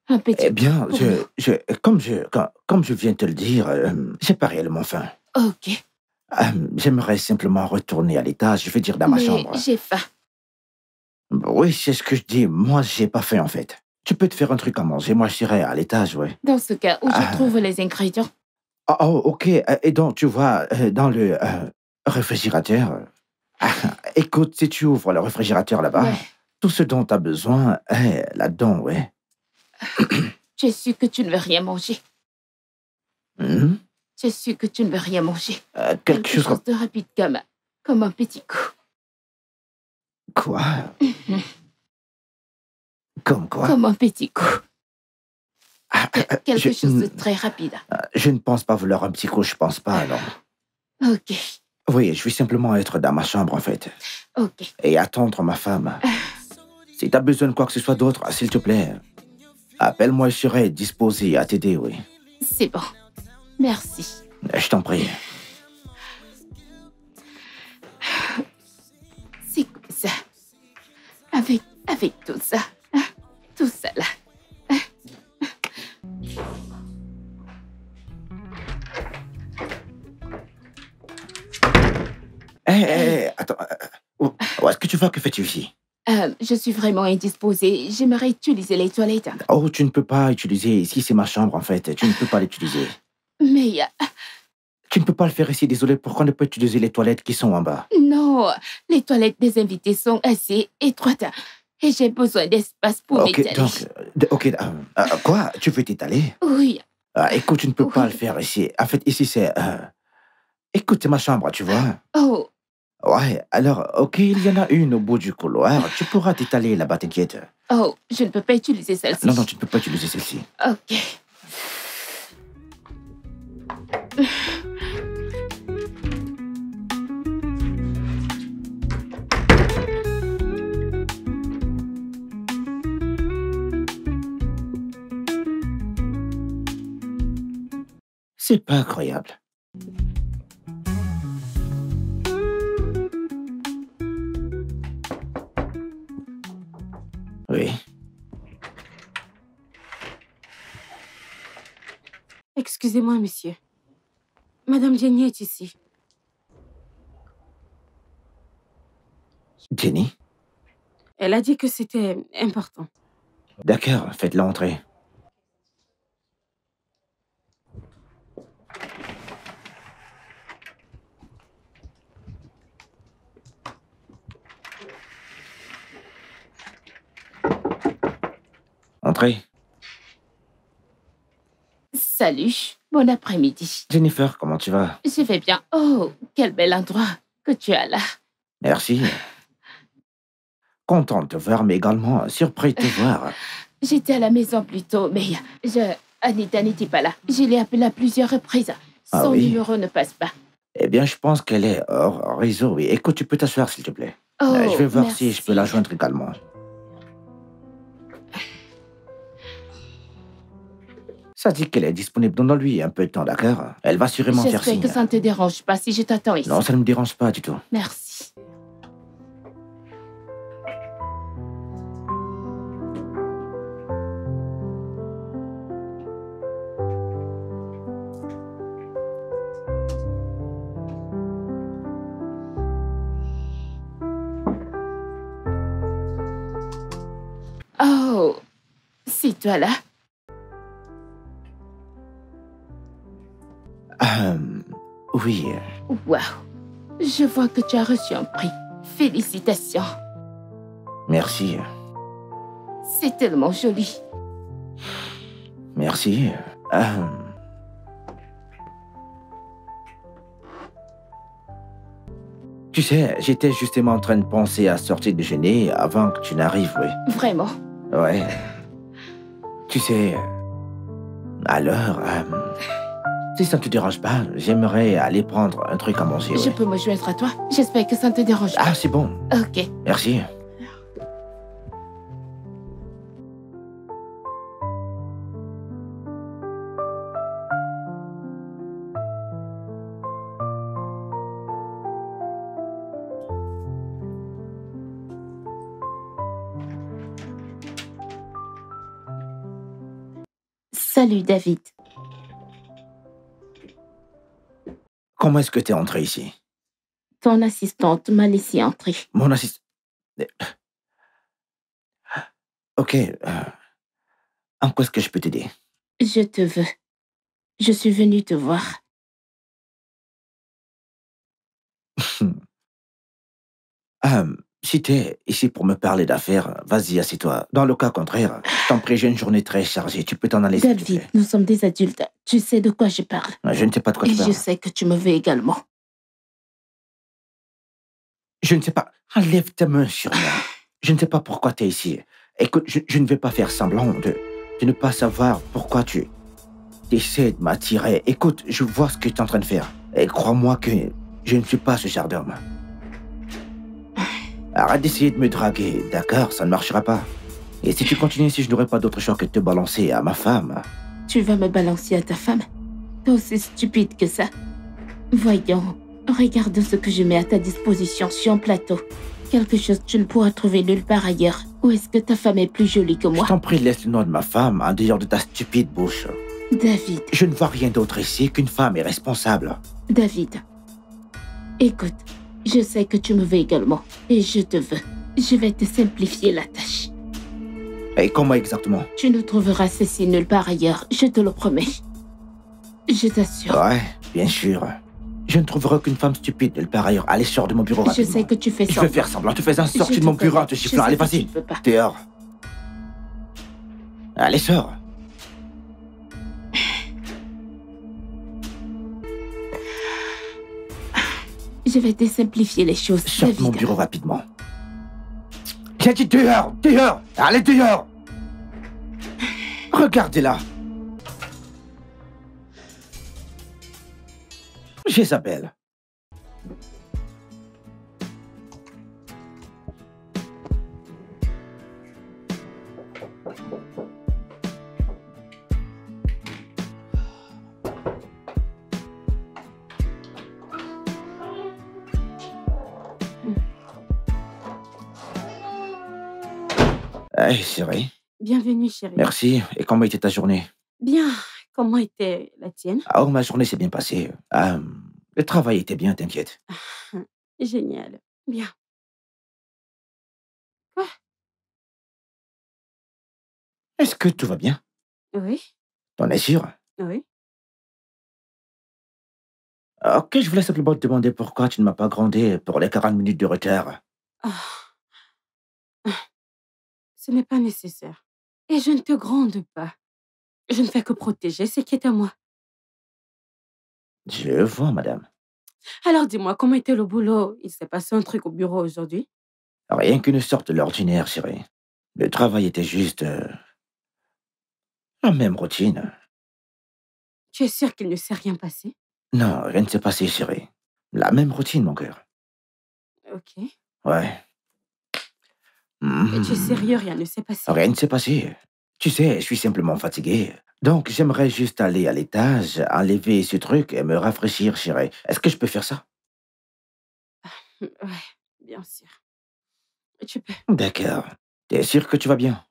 Un petit Eh bien, truc pour nous. comme je viens de te le dire, j'ai pas réellement faim. Ok, J'aimerais simplement retourner à l'étage, je veux dire dans ma mais chambre. j'ai faim. Oui, c'est ce que je dis. Moi, j'ai pas faim en fait. Tu peux te faire un truc à manger. Moi, j'irai à l'étage, ouais. Dans ce cas, où je trouve les ingrédients? Oh, oh, ok. Et donc, tu vois, dans le réfrigérateur. Écoute, si tu ouvres le réfrigérateur là-bas, Ouais. tout ce dont tu as besoin est là-dedans, ouais. Je suis que tu ne veux rien manger. Mhm. Je suis que tu ne veux rien manger. Quelque chose comme... de rapide comme un petit coup. Quoi? Comme quoi? Comme un petit coup. Quelque je- chose de très rapide. Je ne pense pas vouloir un petit coup, je pense pas, non. Ok, Oui, je vais simplement être dans ma chambre, en fait. ok. Et attendre ma femme. Si t'as besoin de quoi que ce soit d'autre, s'il te plaît, appelle-moi, je serai disposé à t'aider, oui. C'est bon. Merci. Je t'en prie. C'est comme ça. Avec tout ça. Hein, tout ça là. Attends. Où est-ce que tu vas? Que fais-tu ici? Je suis vraiment indisposée. J'aimerais utiliser les toilettes. Oh, tu ne peux pas utiliser. Ici, c'est ma chambre, en fait. Tu ne peux pas l'utiliser. Mais Tu ne peux pas le faire ici. Désolé, pourquoi ne pas utiliser les toilettes qui sont en bas? non, les toilettes des invités sont assez étroites. Et j'ai besoin d'espace pour Ok, m'étaler. donc... ok, quoi? Tu veux t'étaler? Oui, Écoute, tu ne peux pas Oui. le faire ici. En fait, ici, c'est... écoute, c'est ma chambre, tu vois? oh, Ouais, alors, ok, il y en a une au bout du couloir. Tu pourras t'étaler là-bas, t'inquiète. oh, je ne peux pas utiliser celle-ci. Non, non, tu ne peux pas utiliser celle-ci. Ok. C'est pas incroyable. Oui. Excusez-moi, monsieur. Madame Jenny est ici. Jenny? Elle a dit que c'était important. D'accord, faites-la entrer. Entrez. Salut, bon après-midi. Jennifer, comment tu vas? Je vais bien. Oh, quel bel endroit que tu as là. Merci. content de te voir, mais également surpris de te voir. J'étais à la maison plus tôt, mais Anita n'était pas là. Je l'ai appelée à plusieurs reprises. Ah Son oui? numéro ne passe pas. Eh bien, je pense qu'elle est hors réseau, oui. Écoute, tu peux t'asseoir, s'il te plaît. Oh, Je vais voir merci. si je peux la joindre également. Ça dit qu'elle est disponible. Donne-lui un peu de temps, d'accord? Elle va sûrement faire J'espère signe. que ça ne te dérange pas si je t'attends ici. Non, ça ne me dérange pas du tout. Merci. Oh, c'est toi là? Oui. Waouh. Je vois que tu as reçu un prix. Félicitations. Merci. C'est tellement joli. Merci. Tu sais, j'étais justement en train de penser à sortir déjeuner avant que tu n'arrives, oui. Vraiment. Ouais. Tu sais, alors, si ça ne te dérange pas, j'aimerais aller prendre un truc à manger. Je Oui. peux me joindre à toi? J'espère que ça ne te dérange pas. Ah, c'est bon. Ok. Merci. Salut David. Comment est-ce que tu es entré ici? Ton assistante m'a laissé entrer. Mon assistant... Ok. En quoi est-ce que je peux t'aider? Je te veux. Je suis venue te voir. Si t'es ici pour me parler d'affaires, vas-y, assieds-toi. Dans le cas contraire, je t'en prie, j'ai une journée très chargée. Tu peux t'en aller, s'il te David, plaît. nous sommes des adultes. Tu sais de quoi je parle. Je ne sais pas de quoi Et tu je parles. sais que tu me veux également. Je ne sais pas. Enlève ta main sur moi. Je ne sais pas pourquoi tu es ici. Écoute, je ne vais pas faire semblant de ne pas savoir pourquoi tu essaies de m'attirer. Écoute, je vois ce que tu es en train de faire. Et crois-moi que je ne suis pas ce genre d'homme. Arrête d'essayer de me draguer, d'accord? Ça ne marchera pas. Et si tu continues ici, je n'aurai pas d'autre choix que de te balancer à ma femme. Tu vas me balancer à ta femme? T'es aussi stupide que ça. Voyons, regarde ce que je mets à ta disposition sur un plateau. Quelque chose que tu ne pourras trouver nulle part ailleurs. Ou est-ce que ta femme est plus jolie que Je moi? t'en prie, laisse le nom de ma femme en dehors de ta stupide bouche. David, Je ne vois rien d'autre ici qu'une femme irresponsable. David. Écoute, je sais que tu me veux également. Et je te veux. Je vais te simplifier la tâche. Et comment exactement? Tu ne trouveras ceci nulle part ailleurs, je te le promets. Je t'assure. Ouais, bien sûr. Je ne trouverai aucune femme stupide nulle part ailleurs. Allez, sors de mon bureau Je rapidement. sais que tu fais Je ça. vais faire semblant. Tu fais un sortie de mon bureau en te sifflant. Allez, vas-y. Dehors. Allez, sors. Je vais te simplifier les choses, Sors de mon David. bureau rapidement. J'ai dit dehors, dehors. Allez, dehors. Regardez-la. Jézabel. Hey, chérie. Bienvenue, chérie. Merci. Et comment était ta journée? Bien. Comment était la tienne? Oh, ma journée s'est bien passée. Le travail était bien, t'inquiète. Génial. Bien. Quoi? Est-ce que tout va bien? Oui. T'en es sûr? Oui. Ok, je voulais simplement te demander pourquoi tu ne m'as pas grondé pour les 40 minutes de retard. Ah. Ce n'est pas nécessaire. Et je ne te gronde pas. Je ne fais que protéger ce qui est à moi. Je vois, madame. Alors dis-moi, comment était le boulot? Il s'est passé un truc au bureau aujourd'hui? Rien qu'une sorte de l'ordinaire, chérie. Le travail était juste... la même routine. Tu es sûr qu'il ne s'est rien passé? Non, rien ne s'est passé, chérie. La même routine, mon cœur. Ok. Ouais. Et tu es sérieux, rien ne s'est passé? Rien ne s'est passé. Tu sais, je suis simplement fatigué. Donc, j'aimerais juste aller à l'étage, enlever ce truc et me rafraîchir, chérie. Est-ce que je peux faire ça? Ouais, bien sûr. Tu peux. D'accord. T'es sûr que tu vas bien?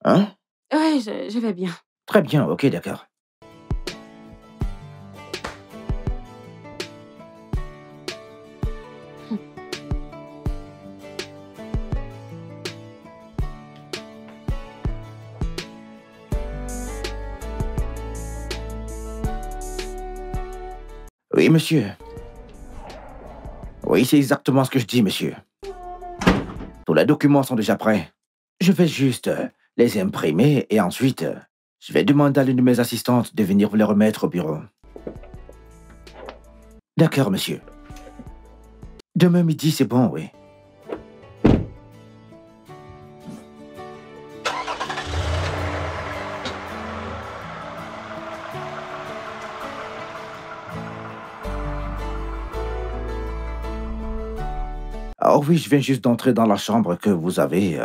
Hein? Ouais, je vais bien. Très bien, ok, d'accord. Oui, monsieur. Oui, c'est exactement ce que je dis, monsieur. Tous les documents sont déjà prêts. Je vais juste les imprimer et ensuite, je vais demander à l'une de mes assistantes de venir vous les remettre au bureau. D'accord, monsieur. Demain midi, c'est bon, oui. Oh oui, je viens juste d'entrer dans la chambre que vous avez...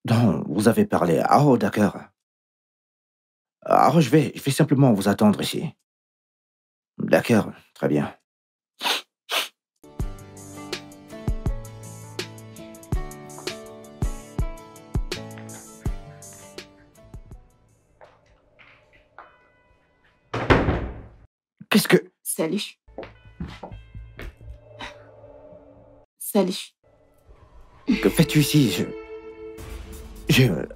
dont vous avez parlé. Ah, oh, d'accord. Alors, je vais simplement vous attendre ici. D'accord, très bien. Qu'est-ce que... Salut. Salut. Que fais-tu ici? Je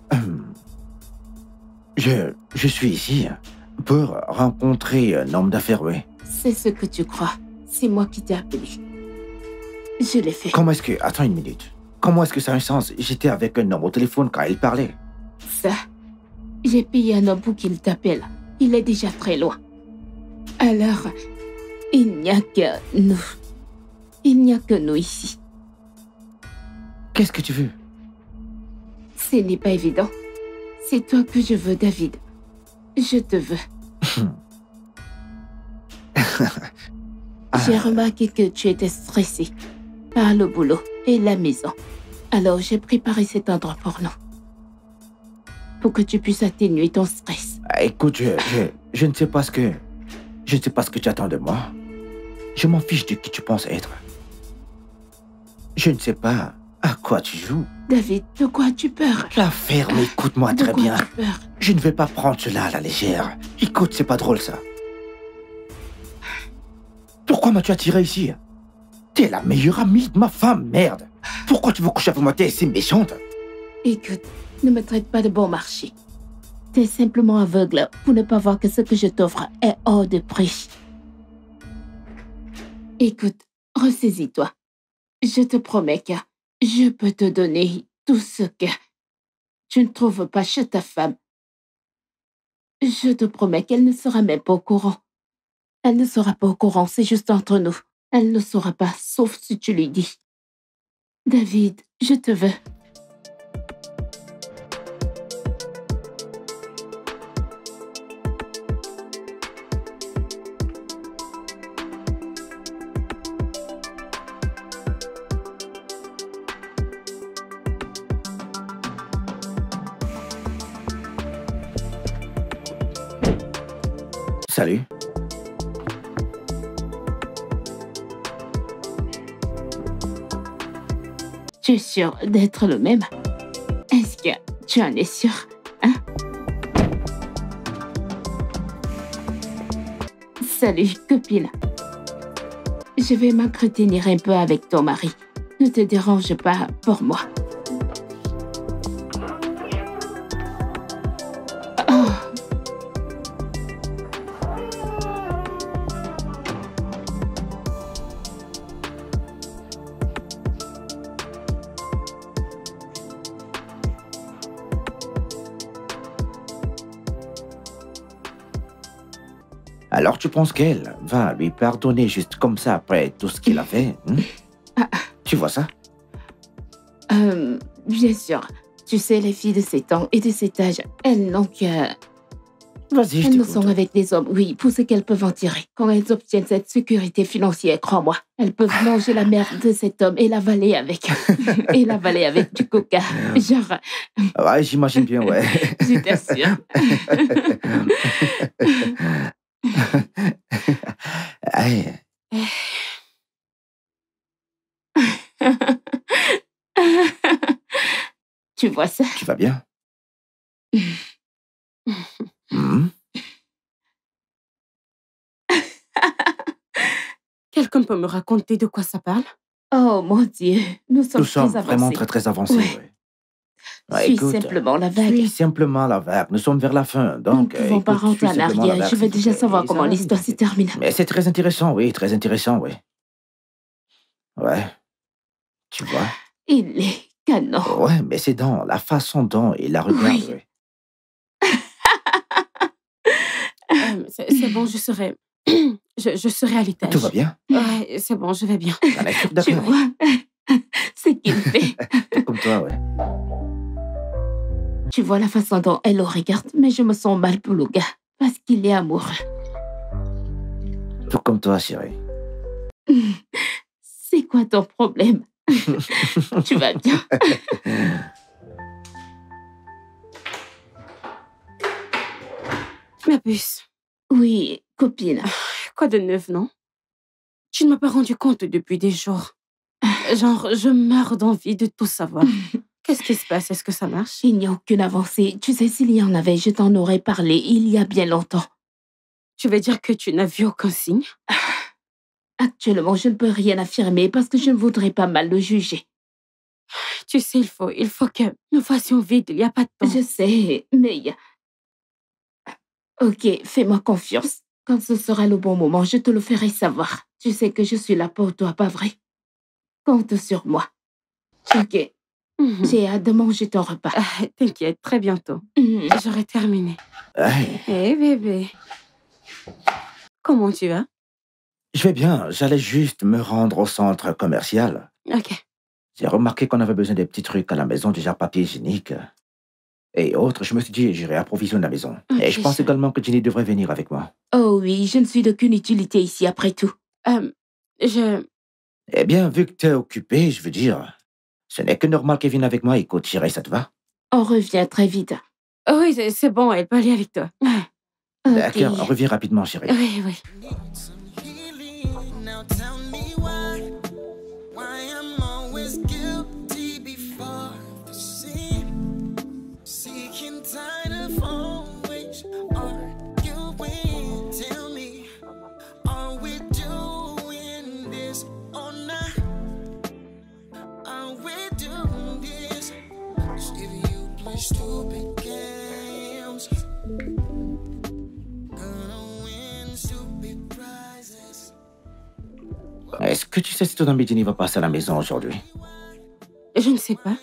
suis ici pour rencontrer un homme d'affaires, oui. C'est ce que tu crois. C'est moi qui t'ai appelé. Je l'ai fait. Comment est-ce que... Attends une minute. Comment est-ce que ça a un sens? J'étais avec un homme au téléphone quand il parlait. Ça, j'ai payé un homme pour qu'il t'appelle. Il est déjà très loin. Alors, il n'y a que nous. Il n'y a que nous ici. Qu'est-ce que tu veux? Ce n'est pas évident. C'est toi que je veux, David. Je te veux. J'ai remarqué que tu étais stressé par le boulot et la maison. Alors j'ai préparé cet endroit pour nous. Pour que tu puisses atténuer ton stress. Écoute, je ne sais pas ce que... Je ne sais pas ce que tu attends de moi. Je m'en fiche de qui tu penses être. Je ne sais pas à quoi tu joues. David, de quoi as-tu peur? La ferme, écoute-moi De très quoi bien. as-tu peur? Je ne vais pas prendre cela à la légère. Écoute, c'est pas drôle ça. Pourquoi m'as-tu attiré ici? T'es la meilleure amie de ma femme, merde. Pourquoi tu veux coucher avec moi? T'es si méchante. Écoute, ne me traite pas de bon marché. T'es simplement aveugle pour ne pas voir que ce que je t'offre est hors de prix. Écoute, ressaisis-toi. Je te promets que je peux te donner tout ce que tu ne trouves pas chez ta femme. Je te promets qu'elle ne sera même pas au courant. Elle ne sera pas au courant, c'est juste entre nous. Elle ne saura pas, sauf si tu lui dis. David, je te veux. Salut. Tu es sûr d'être le même? Est-ce que tu en es sûr, hein? Salut, copine. Je vais m'entretenir un peu avec ton mari. Ne te dérange pas pour moi. Oh. Alors tu penses qu'elle va lui pardonner juste comme ça après tout ce qu'il a fait? Tu vois ça? Bien sûr. Tu sais, les filles de ces temps et de cet âge, elles n'ont que... Vas-y, je Elles ne t'écoute. sont avec des hommes, oui, pour ce qu'elles peuvent en tirer. Quand elles obtiennent cette sécurité financière, crois-moi, elles peuvent manger la merde de cet homme et l'avaler avec... et l'avaler avec du coca. Genre, Ouais, j'imagine bien, ouais. je t'assure. Hey, Tu vois ça? tu vas bien? Hmm? Quelqu'un peut me raconter de quoi ça parle? Oh mon Dieu, nous sommes Nous sommes très vraiment avancés. très avancés, Ouais. ouais. Ouais, Suis écoute, simplement la vague. suis simplement la vague. Nous sommes vers la fin, Nous donc... ne pouvons pas écoute, rentrer suis en simplement la arrière. vague, Je veux s'il te déjà plaît. savoir Oui, comment ça arrive, l'histoire se t'inquiète. termine. Mais c'est très intéressant, oui, très intéressant, oui. Ouais, tu vois. Il est canon. Ouais, mais c'est dans la façon dont il la regarde, Oui. oui. C'est bon, je serai... je serai à l'étage. Tout va bien? Ouais, c'est bon, je vais bien. T'en es sûr, Tu d'accord? vois ce qu'il fait. Tout comme toi, ouais. Tu vois la façon dont elle le regarde, mais je me sens mal pour le gars. Parce qu'il est amoureux. Tout comme toi, chérie. C'est quoi ton problème? Tu vas bien? Ma puce, Oui, copine. quoi de neuf, non? Tu ne m'as pas rendu compte depuis des jours. Genre, je meurs d'envie de tout savoir. Qu'est-ce qui se passe? Est-ce que ça marche? Il n'y a aucune avancée. Tu sais, s'il y en avait, je t'en aurais parlé il y a bien longtemps. Tu veux dire que tu n'as vu aucun signe? Actuellement, je ne peux rien affirmer parce que je ne voudrais pas mal le juger. Tu sais, il faut que nous fassions vite. Il n'y a pas de temps. Je sais, mais... Ok, fais-moi confiance. Quand ce sera le bon moment, je te le ferai savoir. Tu sais que je suis là pour toi, pas vrai? Compte sur moi. Ok, Mhm. j'ai hâte de manger ton repas. T'inquiète, très bientôt. Mhm. J'aurai terminé. Hey, Hé, bébé. Comment tu vas? je vais bien. J'allais juste me rendre au centre commercial. Ok. J'ai remarqué qu'on avait besoin des petits trucs à la maison, déjà papier hygiénique et autres. Je me suis dit, j'irai approvisionner la maison. Ok, Et je pense chérie. également que Jenny devrait venir avec moi. Oh oui, je ne suis d'aucune utilité ici après tout. Je... Eh bien, vu que t'es occupé, je veux dire, ce n'est que normal qu'elle vienne avec moi. Écoute, chérie, ça te va? On revient très vite. Oh oui, c'est bon, elle peut aller avec toi. Ok. D'accord, on revient rapidement, chérie. Oui, oui. Healing. Now tell me why I'm always guilty before the sin. Sick and tired of always arguing. Tell me, are we doing this or not? Are we doing this? 'Cause if you play stupid games, gonna win stupid prizes. Est-ce que tu sais si ton ami Jenny va passer à la maison aujourd'hui? Je ne sais pas.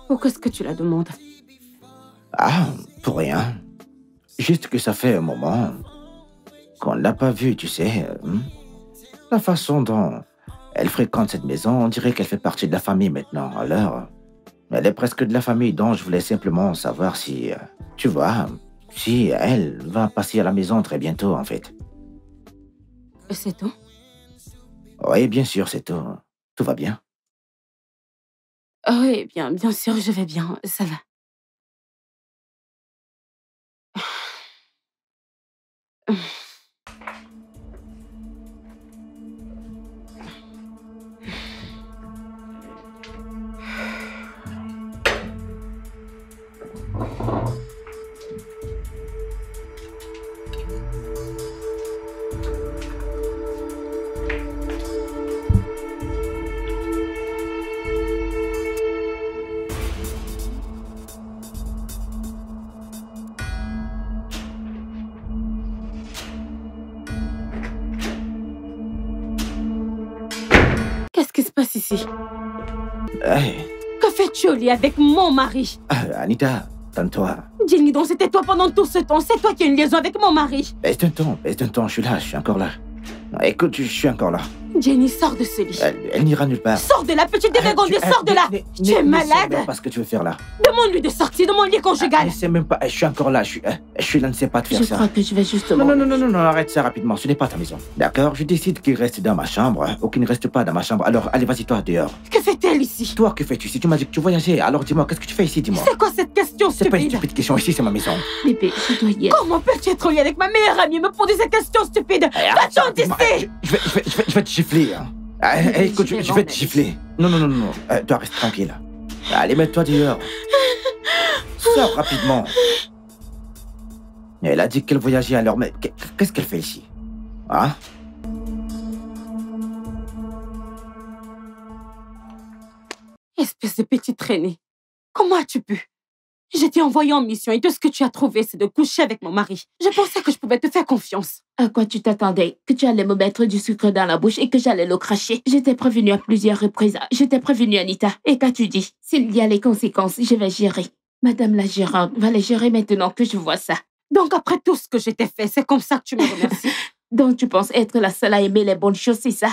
Pourquoi est-ce que tu la demandes? Ah, pour rien. Juste que ça fait un moment qu'on ne l'a pas vue, tu sais. La façon dont elle fréquente cette maison, on dirait qu'elle fait partie de la famille maintenant. Alors, elle est presque de la famille, donc je voulais simplement savoir si, tu vois, si elle va passer à la maison très bientôt, en fait. C'est tout? Oui, bien sûr, c'est tout. Tout va bien. Oh oui, bien sûr, je vais bien. Ça va. Qu'est-ce qui se passe ici? Hey, Que fais-tu au lit avec mon mari? Anita, donne-toi. Jenny, donc c'était toi pendant tout ce temps. C'est toi qui as une liaison avec mon mari. Baisse d'un ton, je suis là, je suis encore là. Écoute, je suis encore là. Jenny, sors de ce lit. Elle n'ira nulle part. Sors de là, petite dégringandée, sors de là. Tu es malade. Ne sais pas ce que tu veux faire là. Demande-lui de sortir de mon lit conjugal. Je sais même pas, je suis encore là, je suis là, ne sais pas de faire Je ça. crois que je vais justement... Non, arrête ça rapidement, ce n'est pas ta maison. D'accord, je décide qu'il reste dans ma chambre ou qu'il ne reste pas dans ma chambre. Alors, allez, vas-y, toi, dehors. Que fait-elle ici? Toi, que fais-tu ici? Tu m'as dit que tu voyageais, alors dis-moi, qu'est-ce que tu fais ici, dis-moi? C'est quoi cette question C'est pas une stupide? stupide question, ici, c'est ma maison. Bébé, je dois y aller. Comment peux-tu être lié avec ma meilleure amie et me poser ces questions stupides? Va-t'en d'ici! Je vais te gifler, hein. Écoute, je vais te gifler. Non. Toi, reste tranquille. Allez, mets-toi dehors. Sors rapidement. Elle a dit qu'elle voyageait alors, mais qu'est-ce qu'elle fait ici? Hein? Espèce de petite traînée. Comment as-tu pu? Je t'ai envoyé en mission et tout ce que tu as trouvé, c'est de coucher avec mon mari. Je pensais que je pouvais te faire confiance. À quoi tu t'attendais? Que tu allais me mettre du sucre dans la bouche et que j'allais le cracher? Je t'ai prévenu à plusieurs reprises. Je t'ai prévenu, Anita. Et qu'as-tu dit? S'il y a les conséquences, je vais gérer. Madame la gérante va les gérer maintenant que je vois ça. Donc après tout ce que je t'ai fait, c'est comme ça que tu me remercies. Donc tu penses être la seule à aimer les bonnes choses, c'est ça?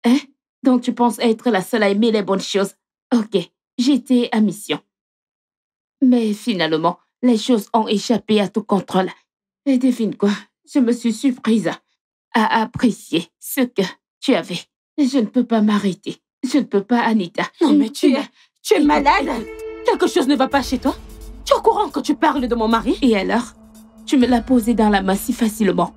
Hein? Donc tu penses être la seule à aimer les bonnes choses? Ok, j'étais à mission. Mais finalement, les choses ont échappé à tout contrôle. Et devine quoi? Je me suis surprise à apprécier ce que tu avais. Et je ne peux pas m'arrêter. Je ne peux pas, Anita. Non mais tu es malade? Quelque chose ne va pas chez toi? Tu es au courant que tu parles de mon mari? Et alors? Tu me l'as posé dans la main si facilement.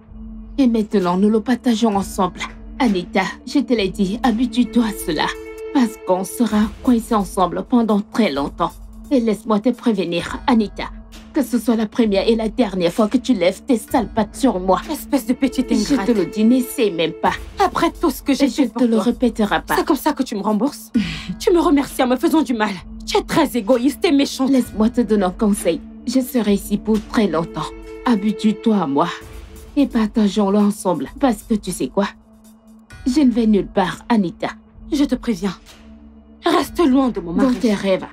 Et maintenant, nous le partageons ensemble. Anita, je te l'ai dit, habitue-toi à cela. Parce qu'on sera coincés ensemble pendant très longtemps. Et laisse-moi te prévenir, Anita, que ce soit la première et la dernière fois que tu lèves tes sales pattes sur moi. Espèce de petite Je ingrate. te le dis, n'essaie même pas. Après tout ce que j'ai Et je fait te pour le toi, répéterai pas. c'est comme ça que tu me rembourses? Tu me remercies en me faisant du mal. Tu es très égoïste et méchante. Laisse-moi te donner un conseil. Je serai ici pour très longtemps. Habitue-toi à moi. Et partageons-le ensemble. Parce que tu sais quoi? Je ne vais nulle part, Anita. Je te préviens. Reste loin de mon mari. Dans tes rêves.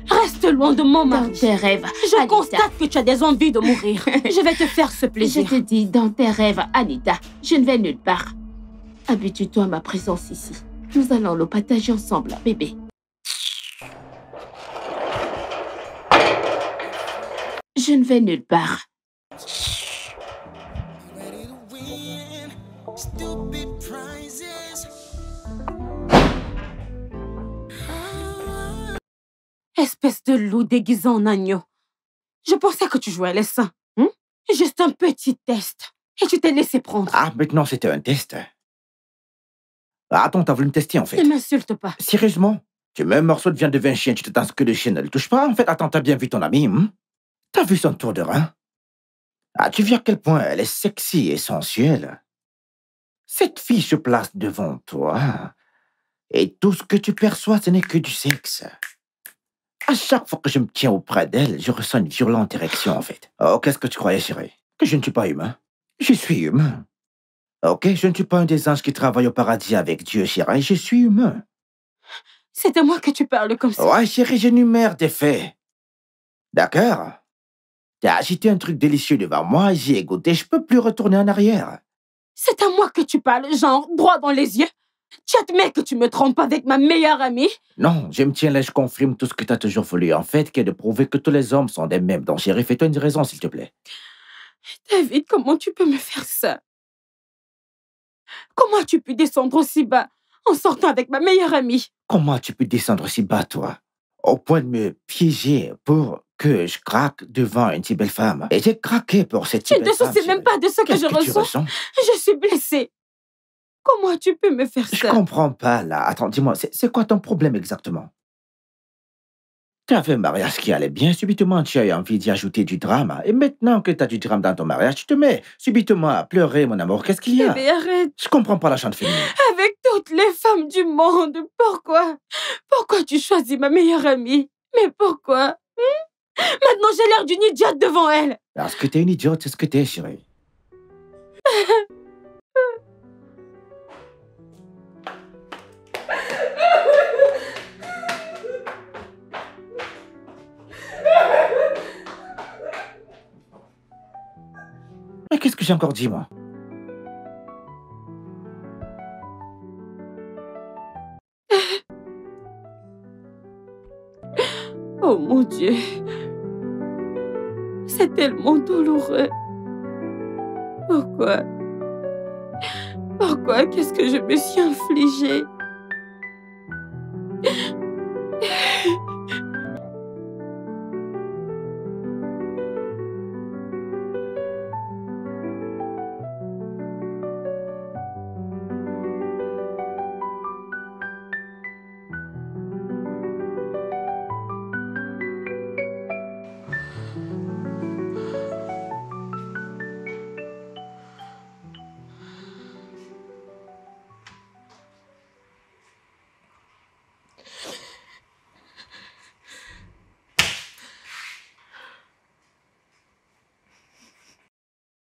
Reste loin de mon Dans mari. tes rêves, Je Anita. constate que tu as des envies de mourir. Je vais te faire ce Je plaisir. te dis, dans tes rêves, Anita, je ne vais nulle part. Habitue-toi à ma présence ici. Nous allons le partager ensemble, bébé. Je ne vais nulle part. Ready to win stupid prizes. Espèce de loup déguisé en agneau. Je pensais que tu jouais à l'essaim. Juste un petit test. Et tu t'es laissé prendre. Ah, maintenant c'était un test. Attends, t'as voulu me tester en fait. Ne m'insulte pas. Sérieusement? Tu mets un morceau de viande de vin chien, tu te tasses que de chien, ne le touche pas. En fait, attends, t'as bien vu ton amie, T'as vu son tour de rein? Ah, tu vois à quel point elle est sexy et sensuelle. Cette fille se place devant toi. Et tout ce que tu perçois, ce n'est que du sexe. À chaque fois que je me tiens auprès d'elle, je ressens une violente érection, en fait. Oh, qu'est-ce que tu croyais, chérie? Que je ne suis pas humain? Je suis humain. Ok, je ne suis pas un des anges qui travaillent au paradis avec Dieu, chérie. Je suis humain. C'est à moi que tu parles comme ça. Ouais, chérie, j'énumère des faits. D'accord? T'as agité un truc délicieux devant moi, j'y ai goûté, je peux plus retourner en arrière. C'est à moi que tu parles, genre, droit dans les yeux. Tu admets que tu me trompes avec ma meilleure amie? Non, je me tiens là, je confirme tout ce que t'as toujours voulu, en fait, qui est de prouver que tous les hommes sont des mêmes. Donc, chérie, fais-toi une raison, s'il te plaît. David, comment tu peux me faire ça? Comment as-tu pu descendre aussi bas en sortant avec ma meilleure amie? Comment tu peux descendre si bas, toi? Au point de me piéger pour que je craque devant une si belle femme. Et j'ai craqué pour cette si Tu ne belle te femme. soucies même pas de ce que Qu'est-ce je que tu ressens? ressens? Je suis blessée. Comment tu peux me faire Je ça? comprends pas, là. Attends, dis-moi, c'est quoi ton problème exactement? Tu avais un mariage qui allait bien, subitement tu as eu envie d'y ajouter du drame. Et maintenant que tu as du drame dans ton mariage, tu te mets subitement à pleurer, mon amour. Qu'est-ce qu'il y a? Bébé, arrête. Je comprends pas la chante féminine. Avec toutes les femmes du monde, pourquoi? Pourquoi tu choisis ma meilleure amie? Mais pourquoi? Maintenant, j'ai l'air d'une idiote devant elle. Parce que t'es une idiote, c'est ce que t'es, chérie. Mais qu'est-ce que j'ai encore dit, moi? Oh mon Dieu. C'est tellement douloureux. Pourquoi? Pourquoi? Qu'est-ce que je me suis infligée?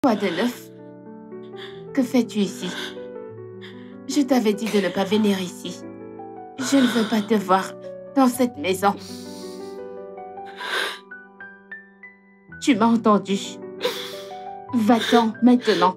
Quoi de neuf? Que fais-tu ici? Je t'avais dit de ne pas venir ici. Je ne veux pas te voir dans cette maison. Tu m'as entendu. Va-t'en maintenant.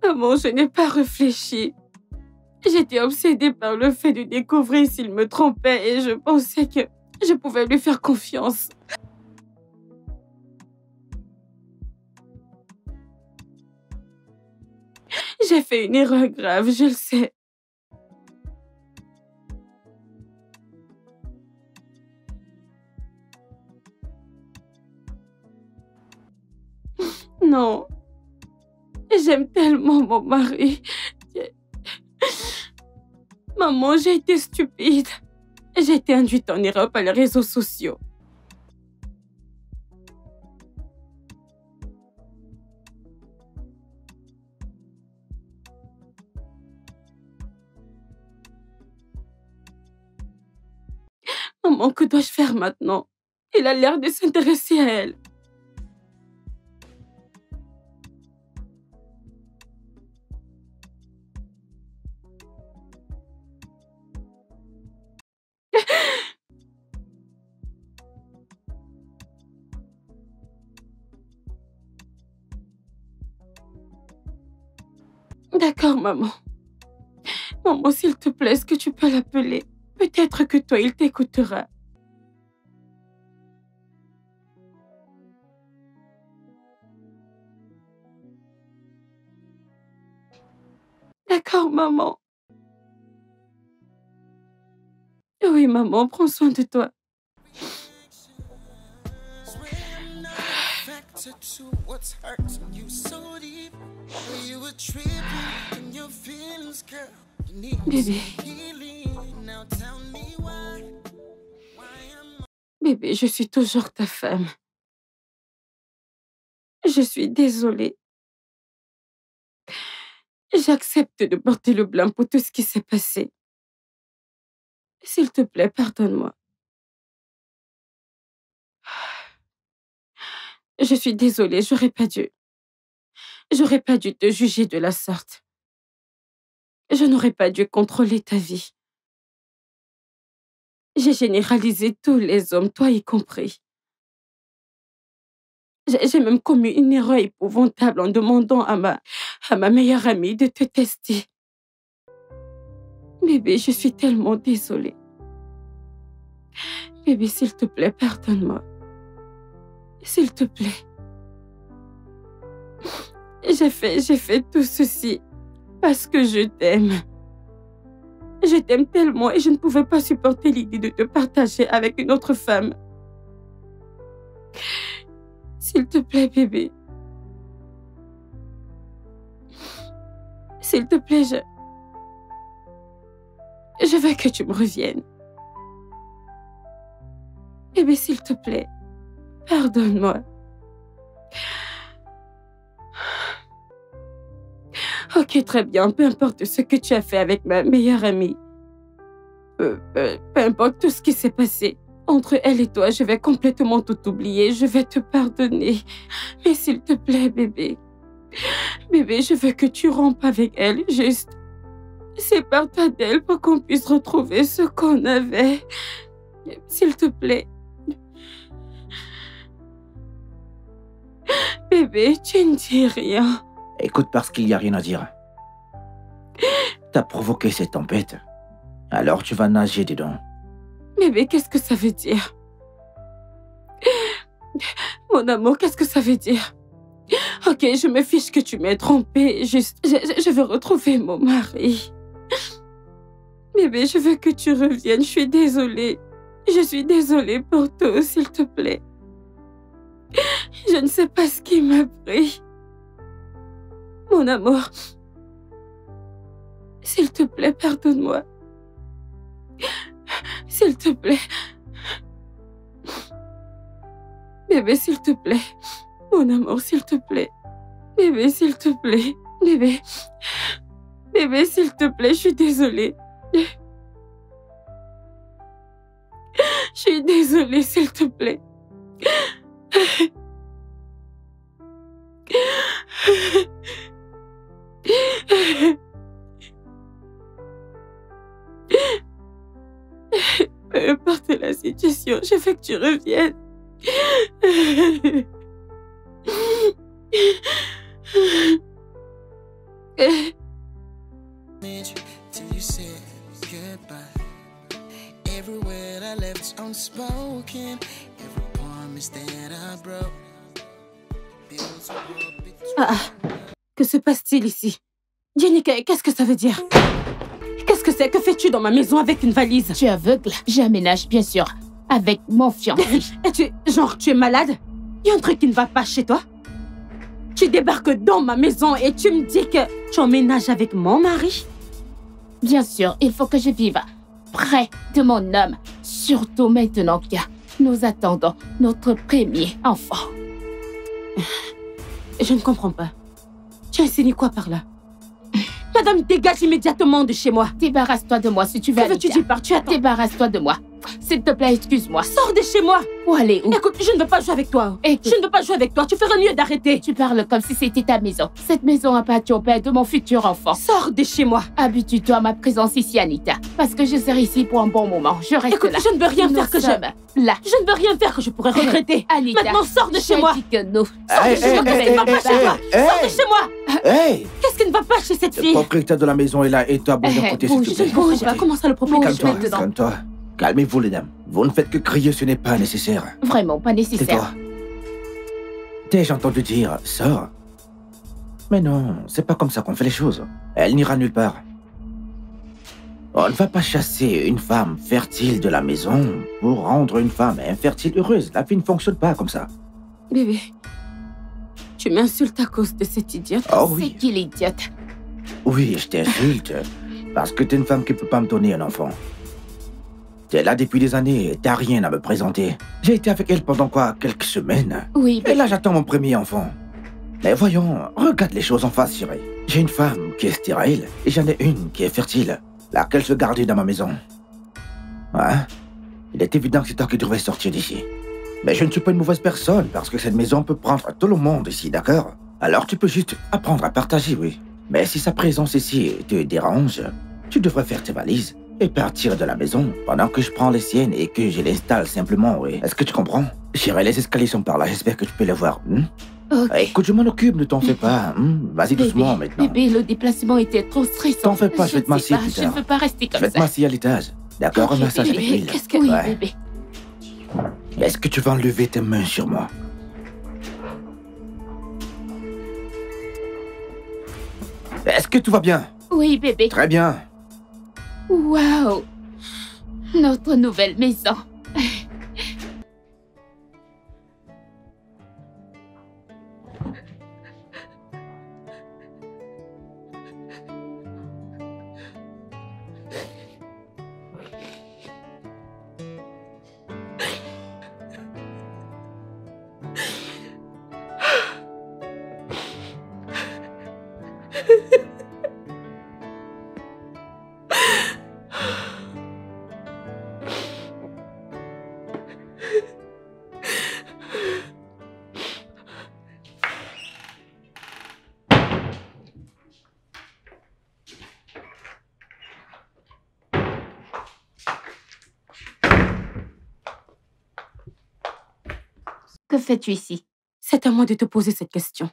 Maman, je n'ai pas réfléchi. J'étais obsédée par le fait de découvrir s'il me trompait et je pensais que je pouvais lui faire confiance. J'ai fait une erreur grave, je le sais. Non. J'aime tellement mon mari. Maman, j'ai été stupide. J'ai été induite en erreur par les réseaux sociaux. Maman, que dois-je faire maintenant? Il a l'air de s'intéresser à elle. D'accord, maman. Maman, s'il te plaît, est-ce que tu peux l'appeler? Peut-être que toi, il t'écoutera. D'accord, maman. Oui, maman, prends soin de toi. To what's hurting you so deep, you were tripping in your feelings, girl. You need Bébé. healing. Now tell me why am Bébé, je suis toujours ta femme. Je suis désolée. J'accepte de porter le blâme pour tout ce qui s'est passé. S'il te plaît, pardonne-moi. Je suis désolée, j'aurais pas dû. J'aurais pas dû te juger de la sorte. Je n'aurais pas dû contrôler ta vie. J'ai généralisé tous les hommes, toi y compris. J'ai même commis une erreur épouvantable en demandant à ma meilleure amie de te tester. Bébé, je suis tellement désolée. Bébé, s'il te plaît, pardonne-moi. S'il te plaît. J'ai fait tout ceci parce que je t'aime. Je t'aime tellement et je ne pouvais pas supporter l'idée de te partager avec une autre femme. S'il te plaît, bébé. S'il te plaît, je veux que tu me reviennes. Bébé, s'il te plaît, pardonne-moi. Ok, très bien, peu importe ce que tu as fait avec ma meilleure amie. Peu importe tout ce qui s'est passé. Entre elle et toi, je vais complètement tout oublier. Je vais te pardonner. Mais s'il te plaît, bébé. Bébé, je veux que tu rompes avec elle. Juste, sépare-toi d'elle pour qu'on puisse retrouver ce qu'on avait. S'il te plaît. Bébé, tu ne dis rien. Écoute, parce qu'il n'y a rien à dire. T'as provoqué cette tempête. Alors tu vas nager dedans. Bébé, qu'est-ce que ça veut dire? Mon amour, qu'est-ce que ça veut dire? Ok, je me fiche que tu m'aies trompée. Juste, je veux retrouver mon mari. Bébé, je veux que tu reviennes. Je suis désolée. Je suis désolée pour tout, s'il te plaît. Je ne sais pas ce qui m'a pris. Mon amour, s'il te plaît, pardonne-moi. S'il te plaît. Bébé, s'il te plaît. Mon amour, s'il te plaît. Bébé, s'il te plaît. Bébé. Bébé, s'il te plaît, je suis désolée. Je suis désolée, s'il te plaît. Peu importe la situation, je veux que tu reviennes. Till you said goodbye. Every word I left unspoken. Every promise that I broke. Que se passe-t-il ici? Jennifer, qu'est-ce que ça veut dire? Qu'est-ce que c'est? Que fais-tu dans ma maison avec une valise? Tu es aveugle? J'aménage, bien sûr, avec mon fiancé. Et tu es malade? Il y a un truc qui ne va pas chez toi? Tu débarques dans ma maison et tu me dis que tu emménages avec mon mari? Bien sûr, il faut que je vive près de mon homme. Surtout maintenant que nous attendons notre premier enfant. Je ne comprends pas. Tu insinues quoi par là? Madame, dégage immédiatement de chez moi. Débarrasse-toi de moi si tu veux. Que veux-tu dire par tu attends? Débarrasse-toi de moi. S'il te plaît, excuse-moi. Sors de chez moi. Où aller où? Écoute, je ne veux pas jouer avec toi. Écoute. Je ne veux pas jouer avec toi. Tu ferais mieux d'arrêter. Tu parles comme si c'était ta maison. Cette maison appartient au père de mon futur enfant. Sors de chez moi. Habitue-toi à ma présence ici, Anita. Parce que je serai ici pour un bon moment. Je reste Écoute, là. je ne veux rien faire que là. Je ne veux rien faire que je pourrais regretter. Anita, maintenant, sors de chez moi. Dis que nous. Sors de chez moi. Qu'est-ce qui ne va pas chez toi? Sors de chez moi. Hey! Qu'est-ce qui ne va pas chez cette Le fille? propriétaire de la maison est là et toi, bouge d'un côté, s'il te Je plaît. ne comprends pas. Comment ça, le propriétaire? Calme-toi, dedans. calme-toi. Calmez-vous, les dames. Vous ne faites que crier, ce n'est pas nécessaire. Vraiment pas nécessaire. Tais-toi. T'ai-je entendu dire, sors? Mais non, c'est pas comme ça qu'on fait les choses. Elle n'ira nulle part. On ne va pas chasser une femme fertile de la maison pour rendre une femme infertile heureuse. La vie ne fonctionne pas comme ça. Bébé, tu m'insultes à cause de cette idiote. Oh C'est oui, qui l'idiote? oui, je t'insulte. Parce que t'es une femme qui ne peut pas me donner un enfant. T'es là depuis des années et t'as rien à me présenter. J'ai été avec elle pendant quoi? Quelques semaines. Oui, Et là, j'attends mon premier enfant. Mais voyons, regarde les choses en face, chérie. J'ai une femme qui est stérile et j'en ai une qui est fertile, laquelle se garde dans ma maison. Ouais, il est évident que c'est toi qui devrais sortir d'ici. Mais je ne suis pas une mauvaise personne parce que cette maison peut prendre tout le monde ici, d'accord? Alors tu peux juste apprendre à partager, oui. Mais si sa présence ici te dérange, tu devrais faire tes valises et partir de la maison pendant que je prends les siennes et que je l'installe simplement, oui. Est-ce que tu comprends? Chérie, les escaliers sont par là, j'espère que tu peux les voir. Ok. Écoute, je m'en occupe, ne t'en fais pas. Vas-y doucement maintenant. Bébé, le déplacement était trop stressant. T'en fais pas, je vais te ne masser sais pas, plus Je ne tard. veux pas rester Je comme vais te ça. masser à l'étage. D'accord, un massage avec bébé, l'huile. qu'est-ce que... Oui, Ouais. bébé. Est-ce que tu vas enlever tes mains sur moi? Est-ce que tout va bien? Oui, bébé. Très bien. Waouh! Notre nouvelle maison. Que fais-tu ici? C'est à moi de te poser cette question.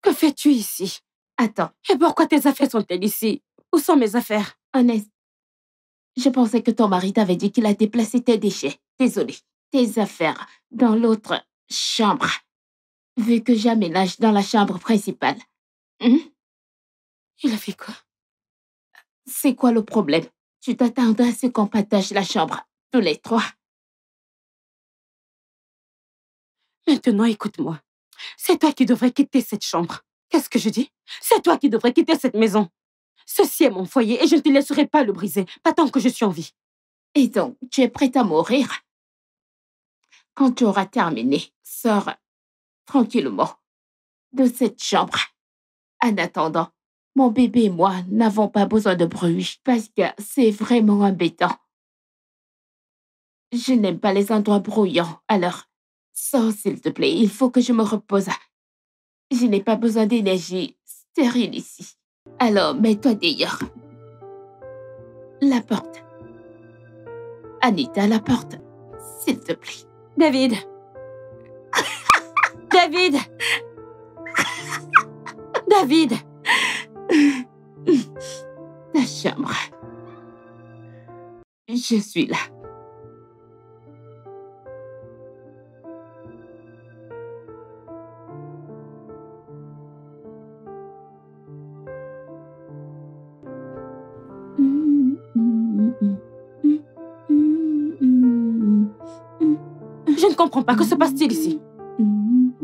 Que fais-tu ici? Attends, Et pourquoi tes affaires sont-elles ici? Où sont mes affaires? Honest, je pensais que ton mari t'avait dit qu'il a déplacé tes déchets. Désolée. Tes affaires dans l'autre chambre. Vu que j'aménage dans la chambre principale. Il a fait quoi? C'est quoi le problème? Tu t'attendais à ce qu'on partage la chambre, tous les trois. Maintenant, écoute-moi. C'est toi qui devrais quitter cette chambre. Qu'est-ce que je dis? C'est toi qui devrais quitter cette maison. Ceci est mon foyer et je ne te laisserai pas le briser, pas tant que je suis en vie. Et donc, tu es prête à mourir? Quand tu auras terminé, sors tranquillement de cette chambre. En attendant, mon bébé et moi n'avons pas besoin de bruit parce que c'est vraiment embêtant. Je n'aime pas les endroits bruyants, alors sors s'il te plaît, il faut que je me repose. Je n'ai pas besoin d'énergie stérile ici. Alors, mets-toi dehors. La porte. Anita, la porte, s'il te plaît. David! David! David! Ta chambre. Je suis là. Je ne comprends pas. Que se passe-t-il ici?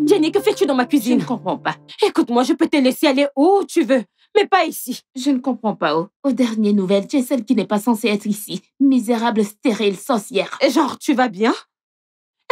Jenny, que fais-tu dans ma Je cuisine? ne comprends pas. Écoute-moi, je peux te laisser aller où tu veux, mais pas ici. Je ne comprends pas. Aux dernières nouvelles, tu es celle qui n'est pas censée être ici. Misérable, stérile, sorcière. Et genre, tu vas bien?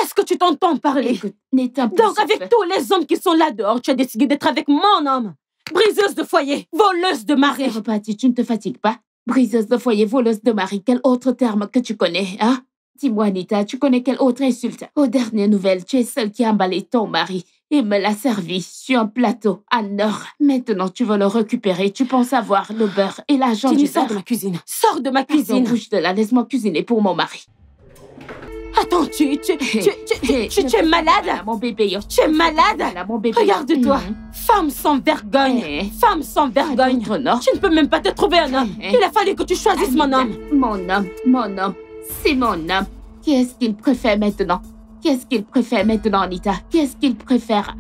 Est-ce que tu t'entends parler? Écoute, n'éteins plus, Donc, s'il te avec plaît. tous les hommes qui sont là dehors, tu as décidé d'être avec mon homme. Briseuse de foyer, voleuse de C'est mari. reparti, tu ne te fatigues pas? Briseuse de foyer, voleuse de mari, quel autre terme que tu connais, hein? Dis-moi, Anita, tu connais quelle autre insulte? Aux dernières nouvelles, tu es celle qui a emballé ton mari et me l'a servi sur un plateau en or. Maintenant, tu veux le récupérer. Tu penses avoir le beurre et l'argent Jenny, du sors de beurre. ma cuisine. Sors de ma Pardon, cuisine. bouge de là, laisse-moi cuisiner pour mon mari. Attends, tu es malade? Voilà mon bébé, yo. Tu es malade? Voilà mon bébé. Regarde-toi. Femme sans vergogne. Eh. Femme sans vergogne. D'autres, non? Tu ne peux même pas te trouver un homme. Eh. Il a fallu que tu choisisses mon homme. Mon homme, c'est mon homme. Qu'est-ce qu'il préfère maintenant? Qu'est-ce qu'il préfère maintenant, Anita? Qu'est-ce qu'il préfère?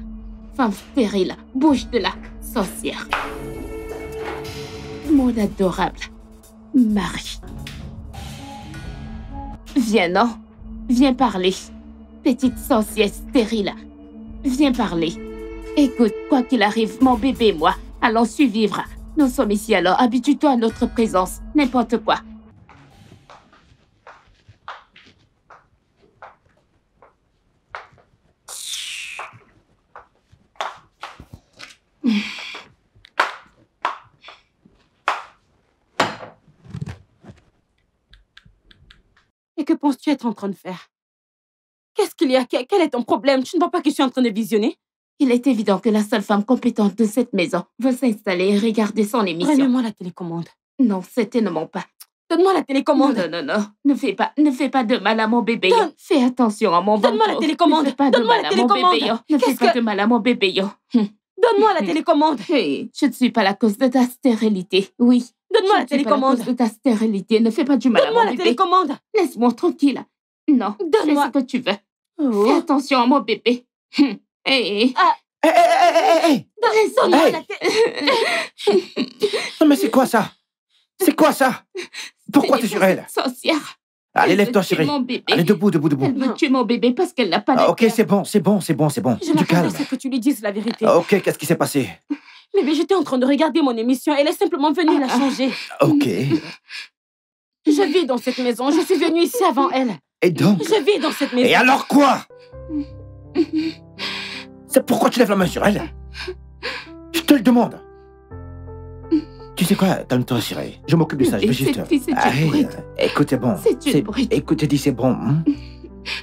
Femme stérile, bouge de là, sorcière. Mon adorable mari. Viens, non? Viens parler. Petite sorcière stérile. Viens parler. Écoute, quoi qu'il arrive, mon bébé et moi allons survivre. Nous sommes ici alors, habitue-toi à notre présence. N'importe quoi. Et que penses-tu être en train de faire? Qu'est-ce qu'il y a? Quel est ton problème? Tu ne vois pas que je suis en train de visionner? Il est évident que la seule femme compétente de cette maison veut s'installer et regarder son émission. Remets-moi la télécommande. Non, certainement pas. Donne-moi la télécommande. Non. Ne fais pas de mal à mon bébé. Donne- Fais attention à mon ventre. Donne-moi la télécommande. Ne fais pas de Donne-moi mal la à mon télécommande. bébé. Ne fais Qu'est-ce pas que- de mal à mon bébé. Donne-moi la télécommande. Hey, je ne suis pas la cause de ta stérilité. Oui. Donne-moi la Je ne suis pas la télécommande. cause de ta stérilité. Ne fais pas du mal à Donne-moi mon la bébé. télécommande. Laisse-moi tranquille. Non. Donne-moi. Fais ce que tu veux. Oh. Fais attention à mon bébé. Hey. Hé, hé, hé, hé, hé. Donne-moi Hey. la télécommande. Non, mais c'est quoi ça? C'est quoi ça? Pourquoi tu es sur elle? Sorcière. Allez, Elle veut lève-toi, tuer chérie. mon bébé. Allez, debout, debout, debout. Elle veut tuer mon bébé parce qu'elle n'a pas de Ah, ok, cœur. c'est bon. Je Du m'attendais calme. à ce que tu lui dises la vérité. Ok, qu'est-ce qui s'est passé? Mais j'étais en train de regarder mon émission. Elle est simplement venue la changer. Ok. Je vis dans cette maison. Je suis venue ici avant elle. Et donc? Je vis dans cette maison. Et alors quoi? C'est pourquoi tu lèves la main sur elle? Je te le demande. Tu sais quoi? Calme-toi, chérie. Je m'occupe de ça, je vais juste... Cette fille, c'est une Allez, brute. écoute, c'est bon. C'est une brute. Écoute, je dis c'est bon. Hein?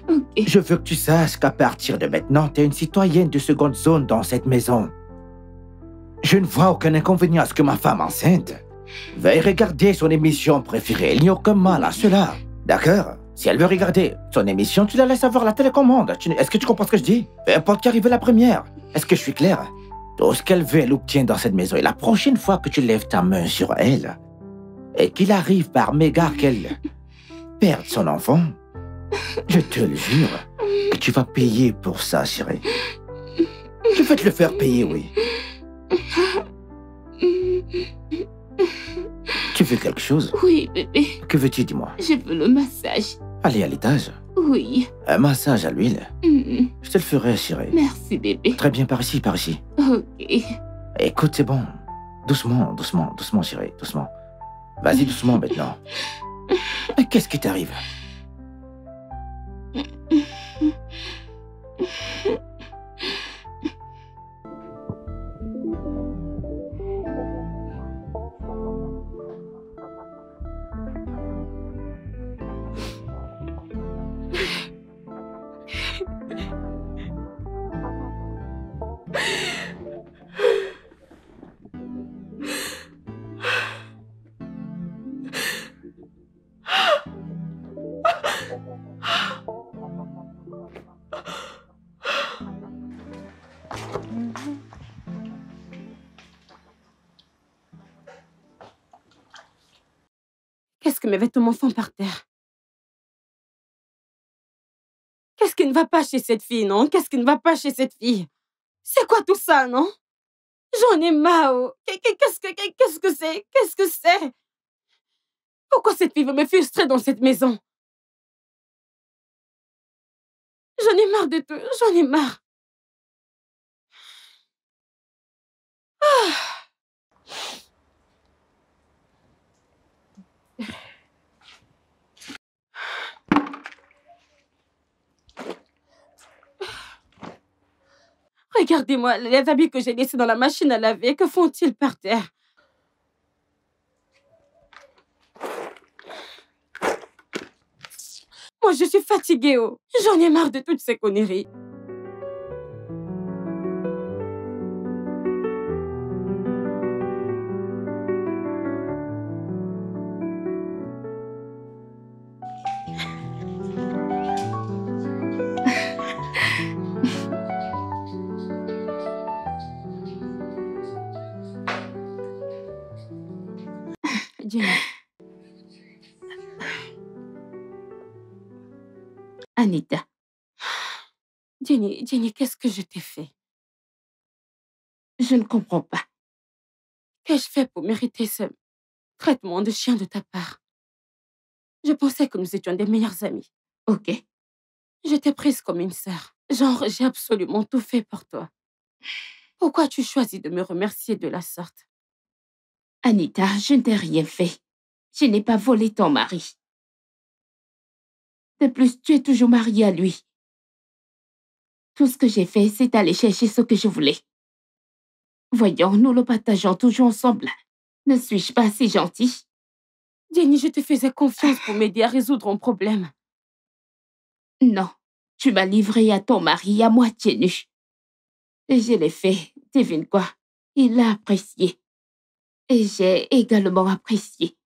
Ok. Je veux que tu saches qu'à partir de maintenant, tu es une citoyenne de seconde zone dans cette maison. Je ne vois aucun inconvénient à ce que ma femme enceinte veuille regarder son émission préférée. Il n'y a aucun mal à cela. D'accord? Si elle veut regarder son émission, tu la laisses avoir la télécommande. Est-ce que tu comprends ce que je dis? Peu importe qui arrive la première. Est-ce que je suis clair? Tout ce qu'elle veut, elle l'obtient dans cette maison. Et la prochaine fois que tu lèves ta main sur elle, et qu'il arrive par mégarde qu'elle perde son enfant, je te le jure que tu vas payer pour ça, chérie. Je vais te le faire payer, oui. Tu veux quelque chose? Oui, bébé. Que veux-tu, dis-moi? Je veux le massage. Allez à l'étage. Oui. Un massage à l'huile. Je te le ferai, chérie. Merci, bébé. Très bien, par ici, par ici. Ok. Écoute, c'est bon. Doucement, chérie, doucement. Vas-y, doucement, maintenant. Mais qu'est-ce qui t'arrive? Qu'est-ce que mes vêtements font par terre? Qu'est-ce qui ne va pas chez cette fille, non? Qu'est-ce qui ne va pas chez cette fille? C'est quoi tout ça, non? J'en ai marre. Qu'est-ce que c'est? Qu'est-ce que c'est? Pourquoi cette fille veut me frustrer dans cette maison? J'en ai marre de tout. J'en ai marre. Regardez-moi, les habits que j'ai laissés dans la machine à laver, que font-ils par terre? Moi, je suis fatiguée, oh. J'en ai marre de toutes ces conneries. Jenny. Anita. Jenny, qu'est-ce que je t'ai fait? Je ne comprends pas. Qu'ai-je fait pour mériter ce traitement de chien de ta part? Je pensais que nous étions des meilleures amies. Ok. Je t'ai prise comme une sœur. Genre, j'ai absolument tout fait pour toi. Pourquoi tu choisis de me remercier de la sorte? Anita, je ne t'ai rien fait. Je n'ai pas volé ton mari. De plus, tu es toujours mariée à lui. Tout ce que j'ai fait, c'est aller chercher ce que je voulais. Voyons, nous le partageons toujours ensemble. Ne suis-je pas si gentille? Jenny, je te faisais confiance pour m'aider à résoudre un problème. Non, tu m'as livré à ton mari à moitié nu. Et je l'ai fait, devine quoi? Il l'a apprécié. Et j'ai également apprécié.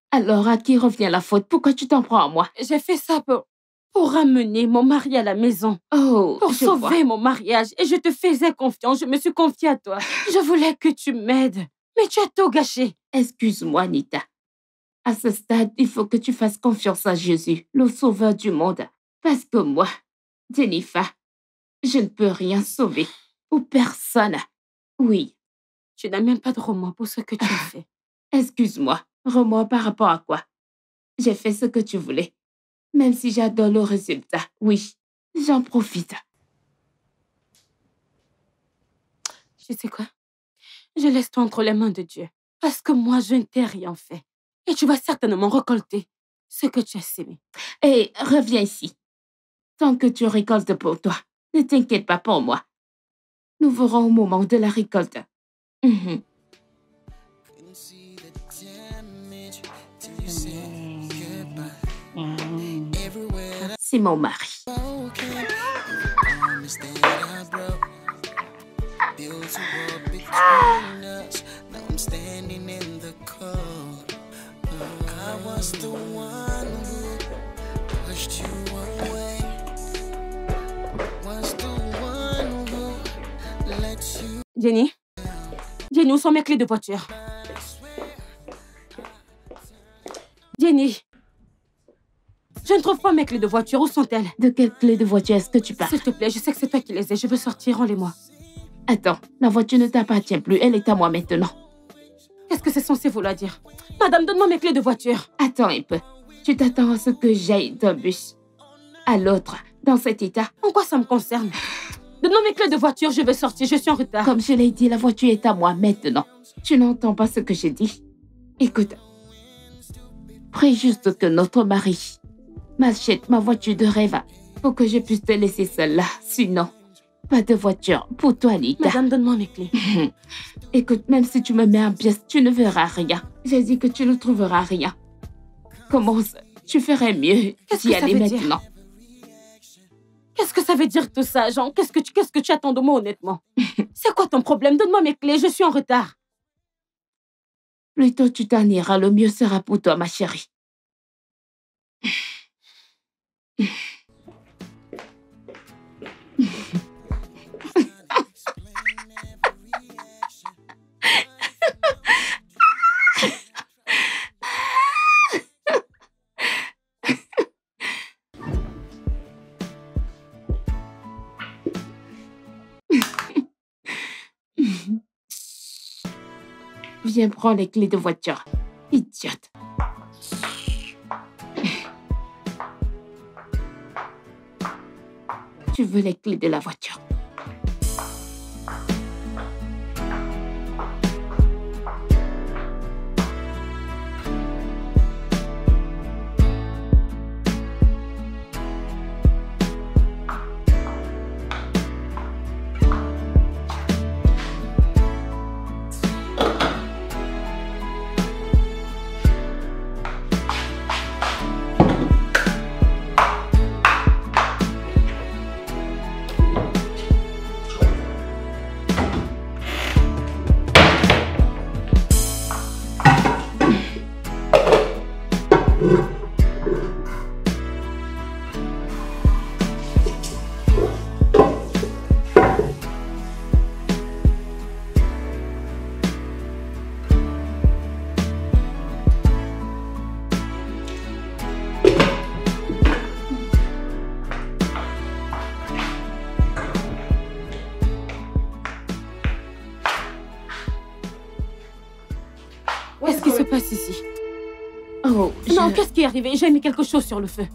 Alors, à qui revient la faute? Pourquoi tu t'en prends à moi? J'ai fait ça pour ramener mon mari à la maison. Oh, Pour je sauver vois. mon mariage. Et je te faisais confiance. Je me suis confiée à toi. Je voulais que tu m'aides. Mais tu as tout gâché. Excuse-moi, Anita. À ce stade, il faut que tu fasses confiance à Jésus, le sauveur du monde. Parce que moi, Jennifer, je ne peux rien sauver. Ou personne. Oui, Tu n'as même pas de remords pour ce que tu as fait. Excuse-moi, remords par rapport à quoi? J'ai fait ce que tu voulais. Même si j'adore le résultat, oui, j'en profite. Tu sais quoi? Je laisse toi entre les mains de Dieu. Parce que moi, je ne t'ai rien fait. Et tu vas certainement récolter ce que tu as sémé. Et reviens ici. Tant que tu récoltes pour toi, ne t'inquiète pas pour moi. Nous verrons au moment de la récolte. Mhm. C'est mon mari. Jenny? Jenny, où sont mes clés de voiture? Jenny? Je ne trouve pas mes clés de voiture. Où sont-elles? De quelle clé de voiture est-ce que tu parles? S'il te plaît, je sais que c'est toi qui les as. Je veux sortir, rends-les-moi. Attends, la voiture ne t'appartient plus. Elle est à moi maintenant. Qu'est-ce que c'est censé vouloir dire? Madame, donne-moi mes clés de voiture. Attends un peu. Tu t'attends à ce que j'aille d'un bus à l'autre, dans cet état? En quoi ça me concerne? Donne-moi mes clés de voiture, je veux sortir, je suis en retard. Comme je l'ai dit, la voiture est à moi maintenant. Tu n'entends pas ce que j'ai dit? Écoute, prie juste que notre mari m'achète ma voiture de rêve pour que je puisse te laisser seule là. Sinon, pas de voiture pour toi, Lita. Madame, donne-moi mes clés. Écoute, même si tu me mets en pièces, tu ne verras rien. J'ai dit que tu ne trouveras rien. Commence, tu ferais mieux d'y aller maintenant. Qu'est-ce que ça veut dire tout ça, Jean? Qu'est-ce que tu attends de moi, honnêtement? C'est quoi ton problème? Donne-moi mes clés, je suis en retard. Plus tôt tu t'en iras, le mieux sera pour toi, ma chérie. Viens prendre les clés de voiture. Idiote. Tu veux les clés de la voiture? Qu'est-ce qui se passe ici? Oh, Non, qu'est-ce qui est arrivé? J'ai mis quelque chose sur le feu.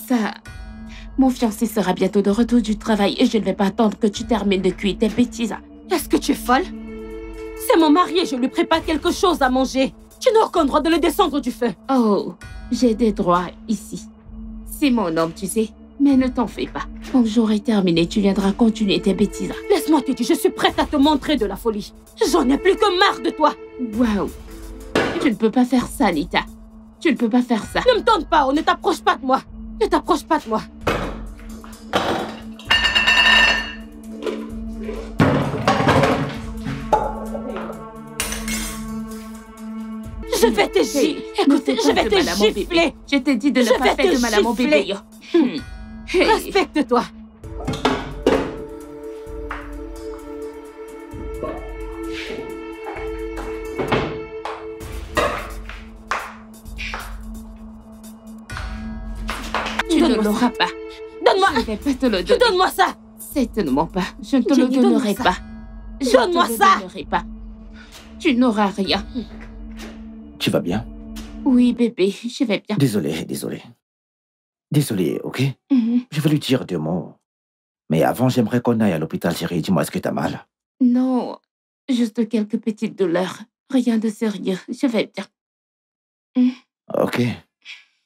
Ça... Mon fiancé sera bientôt de retour du travail et je ne vais pas attendre que tu termines de cuire tes bêtises. Est-ce que tu es folle? C'est mon mari et je lui prépare quelque chose à manger. Tu n'as aucun droit de le descendre du feu. Oh, j'ai des droits ici. C'est mon homme, tu sais. Mais ne t'en fais pas. Quand j'aurai terminé, tu viendras continuer tes bêtises. Laisse-moi te dire, je suis prête à te montrer de la folie. J'en ai plus que marre de toi. Waouh. Tu ne peux pas faire ça, Nita. Tu ne peux pas faire ça. Ne me tente pas, ne t'approche pas de moi. Ne t'approche pas de moi. Je vais te gifler. Écoutez, je vais te gifler. Je t'ai dit de ne pas faire de mal à mon bébé. Respecte-toi. Tu ne l'auras pas. Donne-moi. Je ne vais pas te le donner. Donne-moi ça. Certainement pas. Je ne te Jenny, le donnerai donne-moi pas. ça. Donne-moi ça. Je ne te le donnerai pas. Tu n'auras rien. Tu vas bien? Oui, bébé, je vais bien. Désolé. Désolé, ok? Mhm. Je vais lui dire 2 mots. Mais avant, j'aimerais qu'on aille à l'hôpital, chérie. Dis-moi, est-ce que t'as mal? Non, juste quelques petites douleurs. Rien de sérieux, je vais bien. Ok.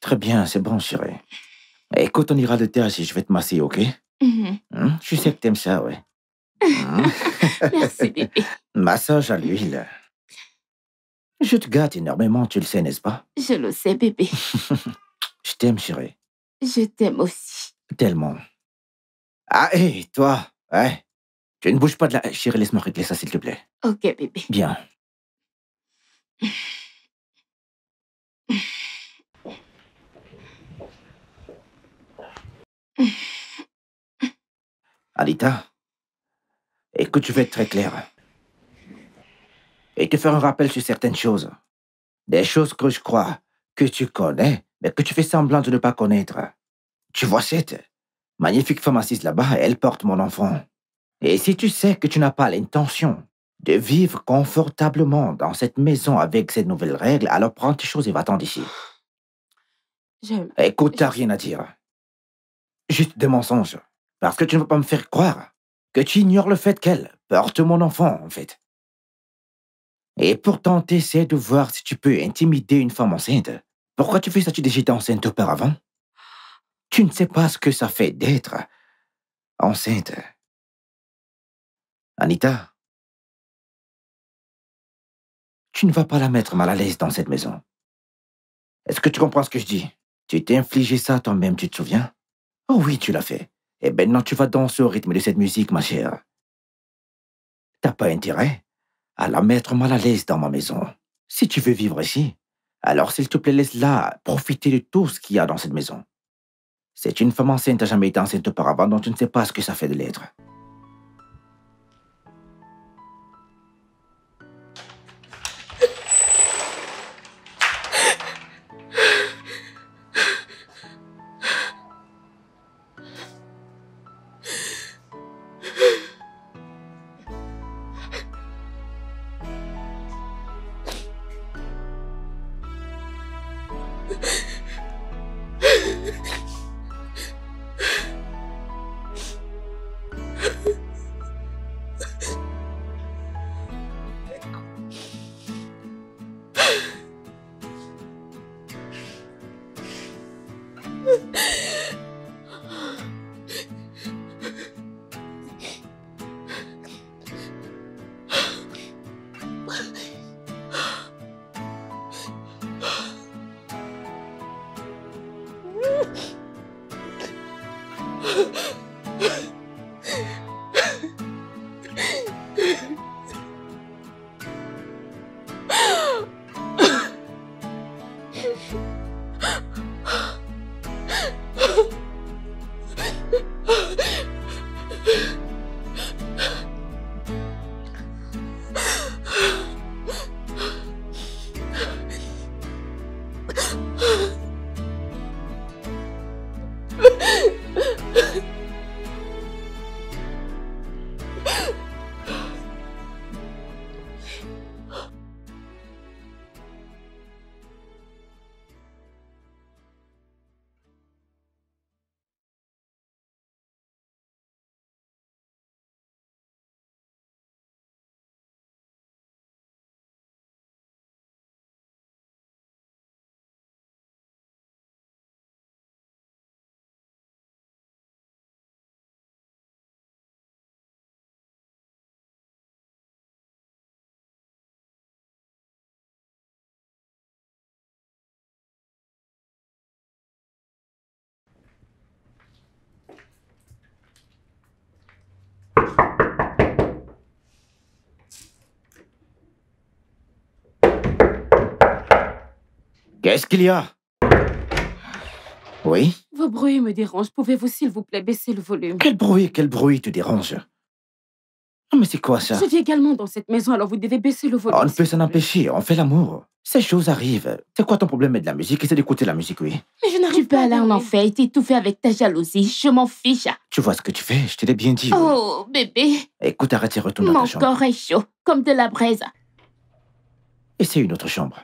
Très bien, c'est bon, chérie. Écoute, on ira le terre si je vais te masser, ok? Mhm. Je sais que t'aimes ça, ouais. Merci, bébé. Massage à l'huile. Je te gâte énormément, tu le sais, n'est-ce pas? Je le sais, bébé. Je t'aime, chérie. Je t'aime aussi. Tellement. Ah, hé, toi, ouais. Tu ne bouges pas de la... Chérie, laisse-moi régler ça, s'il te plaît. Ok, bébé. Bien. Anita, écoute, je vais être très clair. Et te faire un rappel sur certaines choses. Des choses que je crois que tu connais, mais que tu fais semblant de ne pas connaître. Tu vois cette magnifique femme assise là-bas, elle porte mon enfant. Et si tu sais que tu n'as pas l'intention de vivre confortablement dans cette maison avec ces nouvelles règles, alors prends tes choses et va-t'en d'ici. Écoute, t'as rien à dire. Juste des mensonges. Parce que tu ne veux pas me faire croire que tu ignores le fait qu'elle porte mon enfant, en fait. Et pourtant, t'essaies de voir si tu peux intimider une femme enceinte. Pourquoi tu fais ça? Tu déjà été enceinte auparavant? Tu ne sais pas ce que ça fait d'être enceinte. Anita, tu ne vas pas la mettre mal à l'aise dans cette maison. Est-ce que tu comprends ce que je dis? Tu t'es infligé ça toi-même, tu te souviens? Oh oui, tu l'as fait. Et maintenant, tu vas danser au rythme de cette musique, ma chère. T'as pas intérêt à la mettre mal à l'aise dans ma maison. Si tu veux vivre ici, alors s'il te plaît, laisse-la profiter de tout ce qu'il y a dans cette maison. C'est une femme enceinte, t'as jamais été enceinte auparavant, donc tu ne sais pas ce que ça fait de l'être. Qu'est-ce qu'il y a? Oui? Vos bruits me dérangent. Pouvez-vous, s'il vous plaît, baisser le volume? Quel bruit te dérange? Non, mais c'est quoi ça? Je vis également dans cette maison, alors vous devez baisser le volume. On ne peut s'il s'en vous plaît. empêcher, on fait l'amour. Ces choses arrivent. C'est quoi ton problème avec de la musique? Essaie d'écouter la musique, oui. Mais je Tu n'arrive peux pas à aller en dormir. enfer et t'étouffer avec ta jalousie. Je m'en fiche. Tu vois ce que tu fais? Je te l'ai bien dit. Oui. Oh, bébé, Écoute, arrête et retourne dans mon ta chambre. corps est chaud, comme de la braise. Essaie une autre chambre.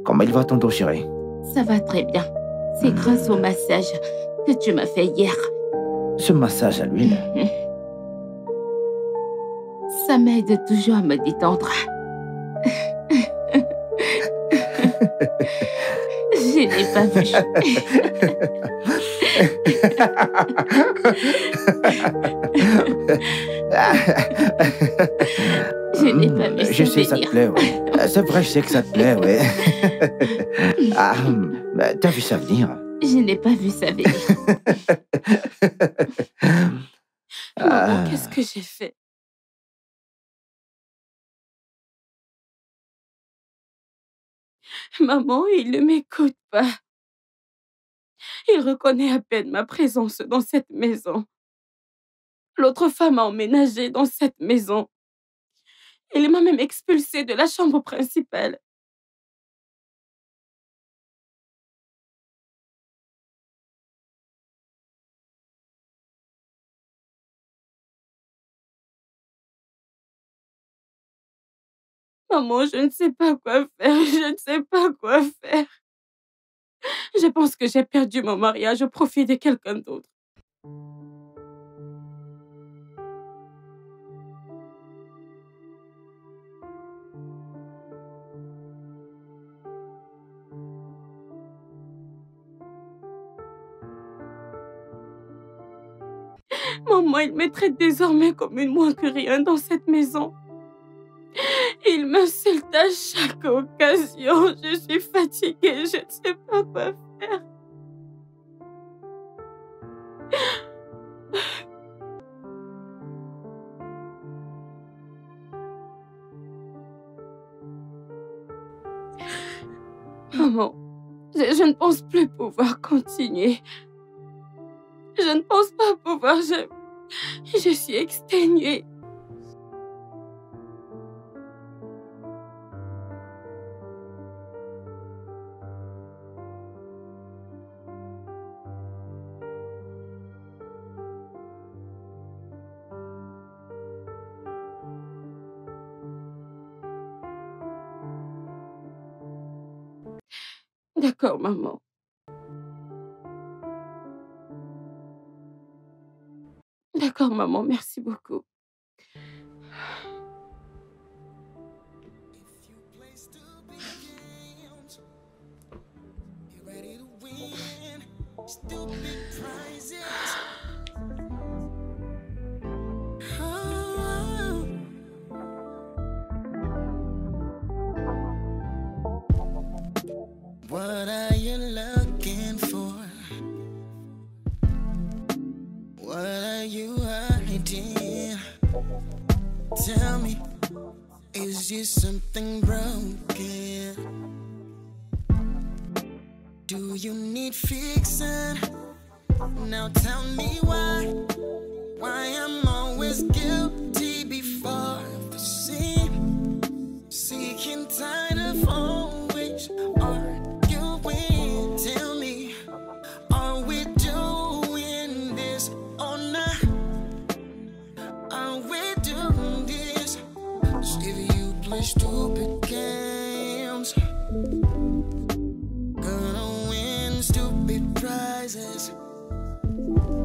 Comment il va ton dos, chérie? Ça va très bien. C'est grâce au massage que tu m'as fait hier. Ce massage à l'huile? Ça m'aide toujours à me détendre. Je n'ai pas vu. Je n'ai pas vu. Je sais, ça te plaît, oui. C'est vrai, je sais que ça te plaît, oui. Ah, t'as vu ça venir? Je n'ai pas vu ça venir. Maman, qu'est-ce que j'ai fait? Maman, il ne m'écoute pas. Il reconnaît à peine ma présence dans cette maison. L'autre femme a emménagé dans cette maison. Il m'a même expulsée de la chambre principale. Maman, je ne sais pas quoi faire. Je ne sais pas quoi faire. Je pense que j'ai perdu mon mariage au profit de quelqu'un d'autre. Maman, il me traite désormais comme une moins que rien dans cette maison. Il m'insulte à chaque occasion. Je suis fatiguée. Je ne sais pas quoi faire. Maman, je ne pense plus pouvoir continuer. Je ne pense pas pouvoir. Je suis exténuée. D'accord, maman. D'accord, maman, merci beaucoup. What are you looking for? What are you hiding? Tell me, is this something broken? Do you need fixing? Now tell me why I'm always guilty before the sin, seeking tired of always arguing. Tell me, are we doing this or not? Are we doing this? 'Cause if you play stupid games, gonna win stupid prizes.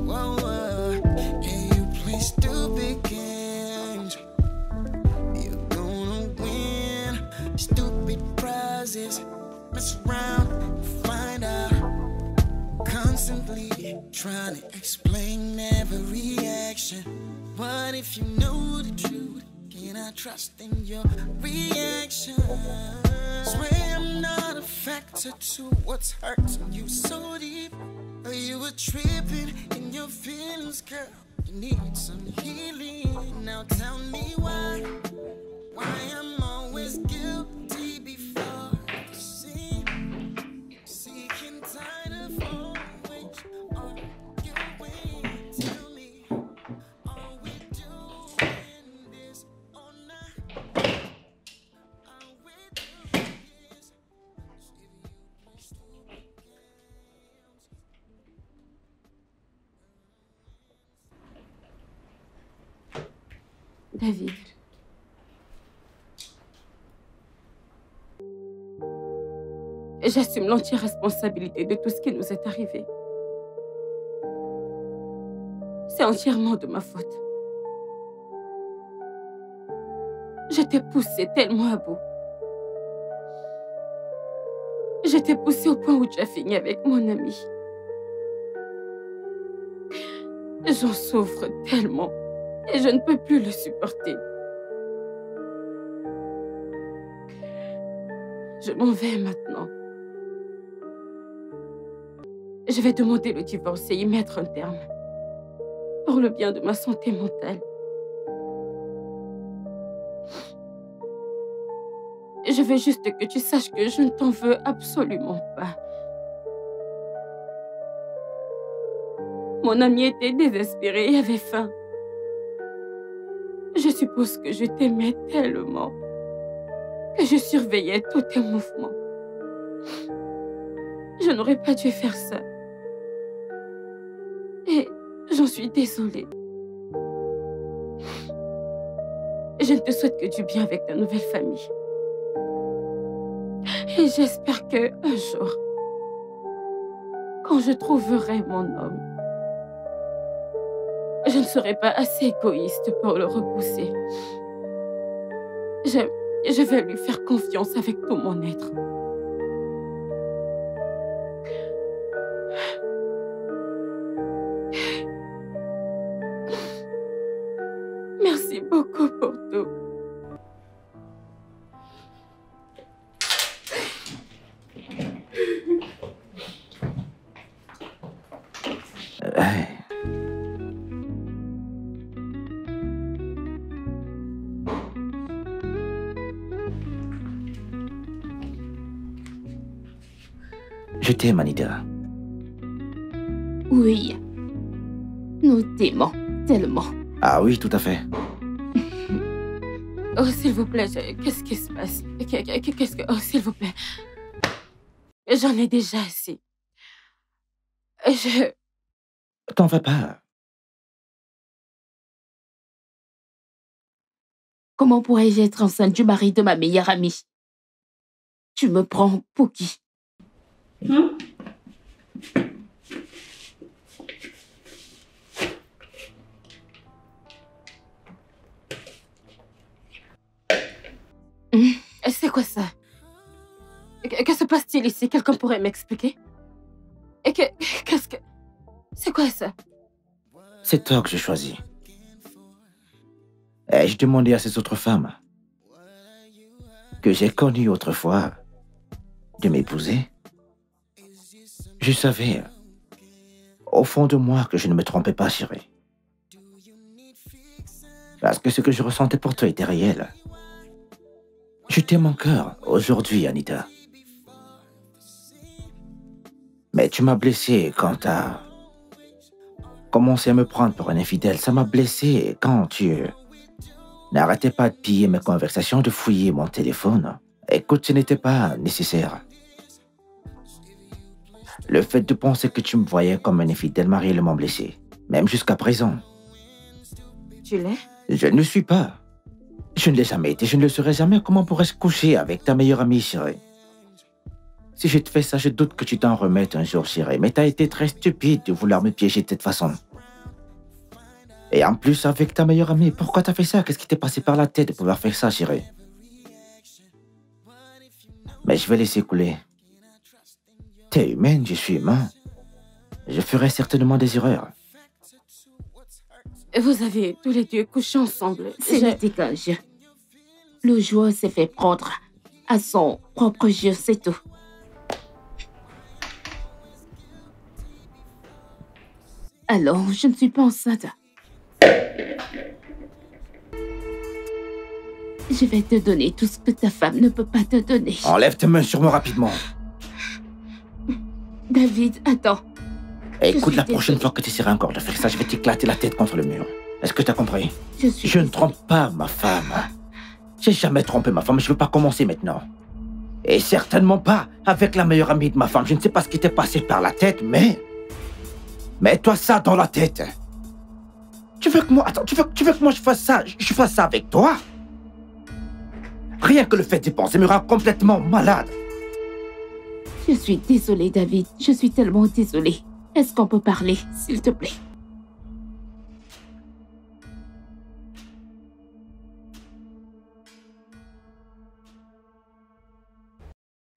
Whoa, whoa. Hey, you play stupid games, you're gonna win stupid prizes. Mess around, find out. Constantly trying to explain every action. What if you know the truth? Can I trust in your reaction? Swear I'm not a factor to what's hurting you so deep. Or you were tripping in your feelings, girl. You need some healing. Now tell me why I'm always guilty before the sin, seeking tired of always arguing. Tell me, are we doing this or not? Are we doing this? If you play stupid games. David. J'assume l'entière responsabilité de tout ce qui nous est arrivé. C'est entièrement de ma faute. Je t'ai poussé tellement à bout. Je t'ai poussé au point où tu as fini avec mon ami. J'en souffre tellement et je ne peux plus le supporter. Je m'en vais maintenant. Je vais demander le divorce et y mettre un terme. Pour le bien de ma santé mentale. Je veux juste que tu saches que je ne t'en veux absolument pas. Mon ami était désespéré et avait faim. Je suppose que je t'aimais tellement que je surveillais tous tes mouvements. Je n'aurais pas dû faire ça. Et j'en suis désolée. Je ne te souhaite que du bien avec ta nouvelle famille. Et j'espère que un jour, quand je trouverai mon homme, je ne serai pas assez égoïste pour le repousser. Je vais lui faire confiance avec tout mon être. Merci beaucoup pour tout. Je t'aime, Anita. Oui. Nous t'aimons tellement. Ah oui, tout à fait. Oh, s'il vous plaît, qu'est-ce qui se passe? Qu'est-ce que... Oh, s'il vous plaît. J'en ai déjà assez. T'en vas pas. Comment pourrais-je être enceinte du mari de ma meilleure amie? Tu me prends pour qui? C'est quoi ça? Que se passe-t-il ici? Quelqu'un pourrait m'expliquer? Qu'est-ce que... C'est quoi ça? C'est toi que j'ai choisi. Ai-je demandé à ces autres femmes que j'ai connues autrefois de m'épouser? Je savais, au fond de moi, que je ne me trompais pas, chérie. Parce que ce que je ressentais pour toi était réel. Je t'aime encore aujourd'hui, Anita. Mais tu m'as blessé quand t'as commencé à me prendre pour un infidèle. Ça m'a blessé quand tu n'arrêtais pas de piller mes conversations, de fouiller mon téléphone. Écoute, ce n'était pas nécessaire. Le fait de penser que tu me voyais comme un infidèle m'a réellement blessé. Même jusqu'à présent. Tu l'es? Je ne le suis pas. Je ne l'ai jamais été, je ne le serai jamais. Comment pourrais-je coucher avec ta meilleure amie, chérie? Si je te fais ça, je doute que tu t'en remettes un jour, chérie. Mais t'as été très stupide de vouloir me piéger de cette façon. Et en plus, avec ta meilleure amie, pourquoi t'as fait ça? Qu'est-ce qui t'est passé par la tête de pouvoir faire ça, chérie? Mais je vais laisser couler. T'es humaine, je suis humain. Je ferai certainement des erreurs. Vous avez tous les deux couché ensemble. Ce n'était qu'un jeu. Le joueur s'est fait prendre à son propre jeu, c'est tout. Alors, je ne suis pas enceinte. Je vais te donner tout ce que ta femme ne peut pas te donner. Enlève tes mains sur moi rapidement. David, attends. Écoute, la prochaine fois que tu essaieras encore de faire ça, je vais t'éclater la tête contre le mur. Est-ce que tu as compris? Je ne trompe pas ma femme. J'ai jamais trompé ma femme, je ne veux pas commencer maintenant. Et certainement pas avec la meilleure amie de ma femme. Je ne sais pas ce qui t'est passé par la tête, mais... Mets-toi ça dans la tête. Tu veux que moi... Attends, tu veux que moi je fasse ça? Je fasse ça avec toi? Rien que le fait d'y penser me rend complètement malade. Je suis désolée, David. Je suis tellement désolée. Est-ce qu'on peut parler, s'il te plaît?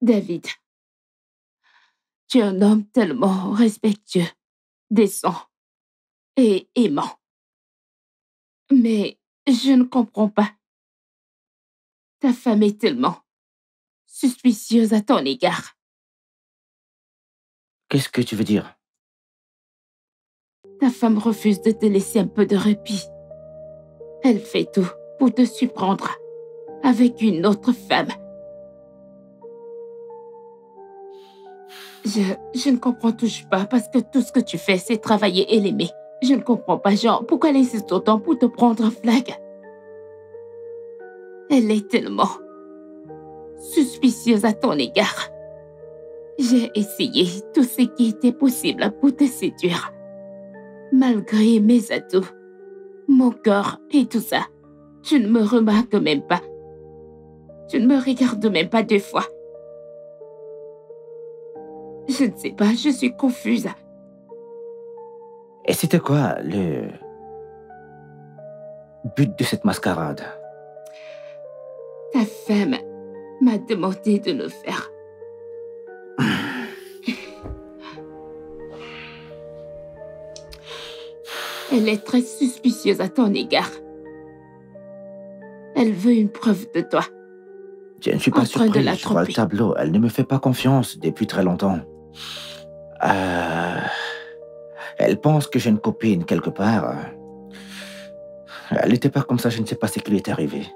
David, tu es un homme tellement respectueux, décent et aimant. Mais je ne comprends pas. Ta femme est tellement suspicieuse à ton égard. Qu'est-ce que tu veux dire? Ta femme refuse de te laisser un peu de répit. Elle fait tout pour te surprendre avec une autre femme. Je ne comprends toujours pas parce que tout ce que tu fais, c'est travailler et l'aimer. Je ne comprends pas, genre, pourquoi elle insiste autant pour te prendre en flag? Elle est tellement suspicieuse à ton égard. J'ai essayé tout ce qui était possible pour te séduire. Malgré mes atouts, mon corps et tout ça, tu ne me remarques même pas. Tu ne me regardes même pas 2 fois. Je ne sais pas, je suis confuse. Et c'était quoi le but de cette mascarade? Ta femme m'a demandé de le faire. Elle est très suspicieuse à ton égard. Elle veut une preuve de toi. Je ne suis pas En train de surpris, la je vois le tromper. tableau. Elle ne me fait pas confiance depuis très longtemps. Elle pense que j'ai une copine quelque part. Elle n'était pas comme ça, je ne sais pas ce qui lui est arrivé.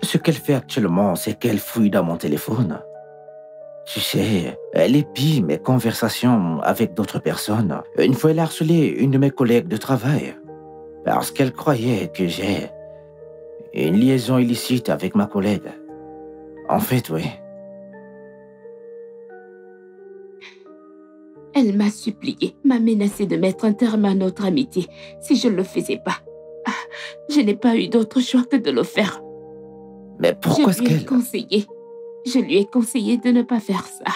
Ce qu'elle fait actuellement, c'est qu'elle fouille dans mon téléphone. Tu sais, elle épie mes conversations avec d'autres personnes. Une fois, elle a harcelé une de mes collègues de travail parce qu'elle croyait que j'ai une liaison illicite avec ma collègue. En fait, oui. Elle m'a supplié, m'a menacé de mettre un terme à notre amitié si je ne le faisais pas. Ah, je n'ai pas eu d'autre choix que de le faire. Mais pourquoi est-ce Je lui ai qu'elle... conseillé. Je lui ai conseillé de ne pas faire ça.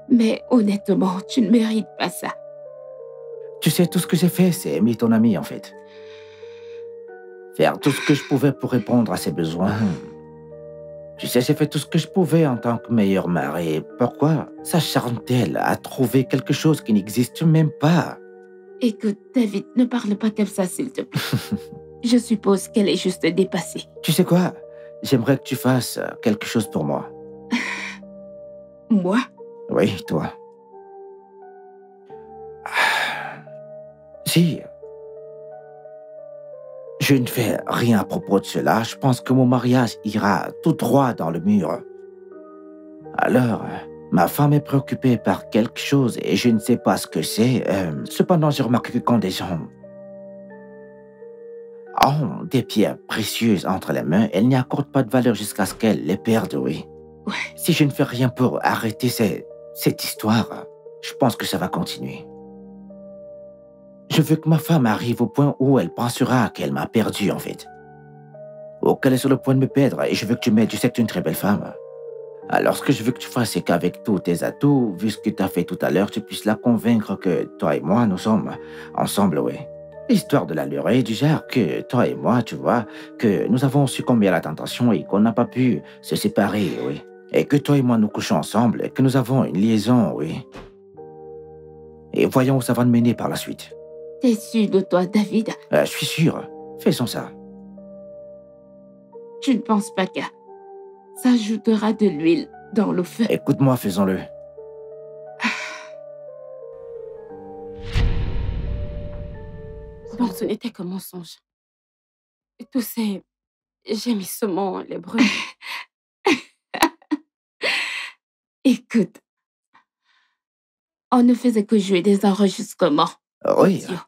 Mais honnêtement, tu ne mérites pas ça. Tu sais, tout ce que j'ai fait, c'est aimer ton ami, en fait. Faire tout ce que je pouvais pour répondre à ses besoins. Tu sais, j'ai fait tout ce que je pouvais en tant que meilleur mari. Pourquoi s'acharne-t-elle à trouver quelque chose qui n'existe même pas? Écoute, David, ne parle pas comme ça, s'il te plaît. Je suppose qu'elle est juste dépassée. Tu sais quoi? J'aimerais que tu fasses quelque chose pour moi. Moi? Oui, toi. Si. Je ne fais rien à propos de cela. Je pense que mon mariage ira tout droit dans le mur. Alors, ma femme est préoccupée par quelque chose et je ne sais pas ce que c'est. Cependant, j'ai remarqué que quand des gens ont des pierres précieuses entre les mains, elles n'y accordent pas de valeur jusqu'à ce qu'elles les perdent, oui. Ouais. Si je ne fais rien pour arrêter cette histoire, je pense que ça va continuer. Je veux que ma femme arrive au point où elle pensera qu'elle m'a perdu, en fait. Ou qu'elle est sur le point de me perdre, et je veux que tu m'aides. Je sais que tu es une très belle femme. Alors, ce que je veux que tu fasses, c'est qu'avec tous tes atouts, vu ce que tu as fait tout à l'heure, tu puisses la convaincre que toi et moi, nous sommes ensemble, oui. Histoire de la leurrer, du genre que toi et moi, tu vois, que nous avons succombé à la tentation et qu'on n'a pas pu se séparer, oui. Et que toi et moi, nous couchons ensemble et que nous avons une liaison, oui. Et voyons où ça va nous mener par la suite. T'es sûr de toi, David? Je suis sûr. Faisons ça. Je ne pense pas que ça ajoutera de l'huile dans le feu. Écoute-moi, faisons-le. Donc ce n'était que mensonge. Et tous ces gémissements, les bruits. Écoute, on ne faisait que jouer des enregistrements. Oui. audio.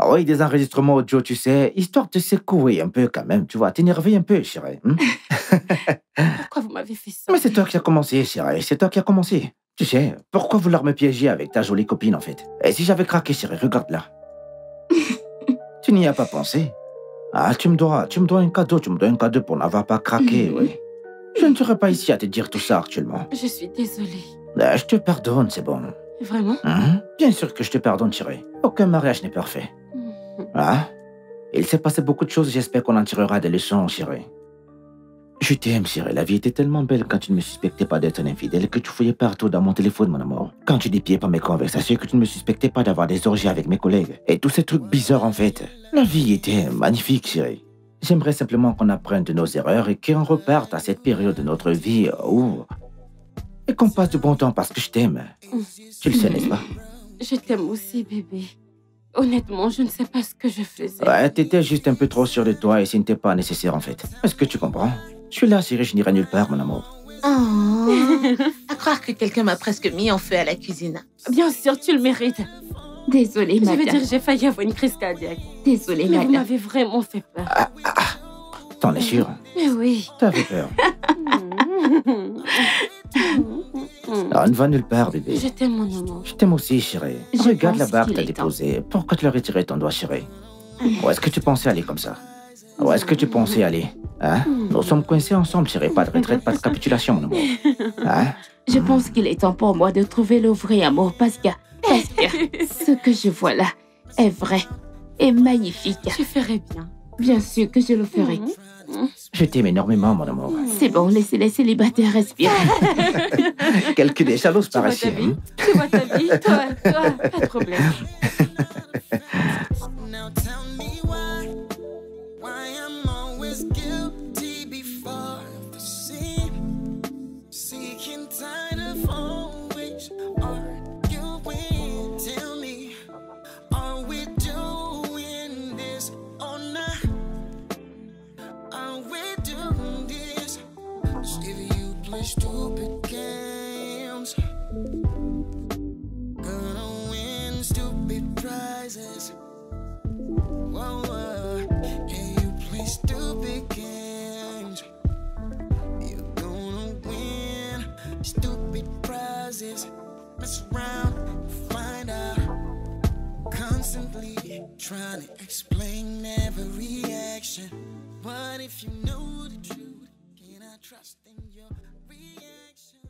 Oui, des enregistrements audio, tu sais, histoire de secouer un peu quand même, tu vois, t'énerver un peu, chérie. Pourquoi vous m'avez fait ça? Mais c'est toi qui as commencé, chérie, c'est toi qui as commencé. Tu sais, pourquoi vouloir me piéger avec ta jolie copine, en fait? Et si j'avais craqué, chérie, regarde-la. Tu n'y as pas pensé? Ah, tu me dois un cadeau, tu me dois un cadeau pour n'avoir pas craqué, oui. Je ne serais pas ici à te dire tout ça actuellement. Je suis désolée. Je te pardonne, c'est bon. Vraiment? Bien sûr que je te pardonne, chérie. Aucun mariage n'est parfait. Ah, il s'est passé beaucoup de choses, j'espère qu'on en tirera des leçons, chérie. Je t'aime, chérie. La vie était tellement belle quand tu ne me suspectais pas d'être un infidèle que tu fouillais partout dans mon téléphone, mon amour. Quand tu dépiais par mes conversations que tu ne me suspectais pas d'avoir des orgies avec mes collègues. Et tous ces trucs bizarres, en fait. La vie était magnifique, chérie. J'aimerais simplement qu'on apprenne de nos erreurs et qu'on reparte à cette période de notre vie où... Et qu'on passe du bon temps parce que je t'aime. Tu le sais, n'est-ce pas? Je t'aime aussi, bébé. Honnêtement, je ne sais pas ce que je faisais. Ouais, t'étais juste un peu trop sûr de toi et ce n'était pas nécessaire, en fait. Est-ce que tu comprends? Je suis là, chérie, je n'irai nulle part, mon amour. Oh, à croire que quelqu'un m'a presque mis en feu à la cuisine. Bien sûr, tu le mérites. Désolée, Je veux madame. dire, j'ai failli avoir une crise cardiaque. Désolée, Mais vous madame. m'avez vraiment fait peur. T'en es sûr? Mais oui. T'avais peur. On ne va nulle part, bébé. Je t'aime, mon amour. Je t'aime aussi, chérie. Je Regarde pense la barre que qu'il t'as est temps. déposée. Pourquoi tu l'as retiré ton doigt, chérie? Où est-ce que tu pensais aller comme ça? Où est-ce que tu pensais aller? Hein? Nous sommes coincés ensemble, chérie. Pas de retraite, pas de capitulation, mon amour. Hein? Je pense qu'il est temps pour moi de trouver le vrai amour parce que ce que je vois là est vrai et magnifique. Tu ferais bien. Bien sûr que je le ferai. Je t'aime énormément, mon amour. C'est bon, laissez les célibataires respirer. Quelques des jalouse Tu par vois ici. ta vie? Tu vois ta vie? Toi, pas de problème. Now tell me why I'm always guilty before the sin, seeking tired of always arguing. Tell me, are we doing this or not? Are we doing this? If you play stupid games, gonna win stupid prizes. Whoa, yeah, you play stupid games. You're gonna win stupid prizes. Mess around, find out. Constantly trying to explain every action. What if you know the truth? Can I trust in your reaction?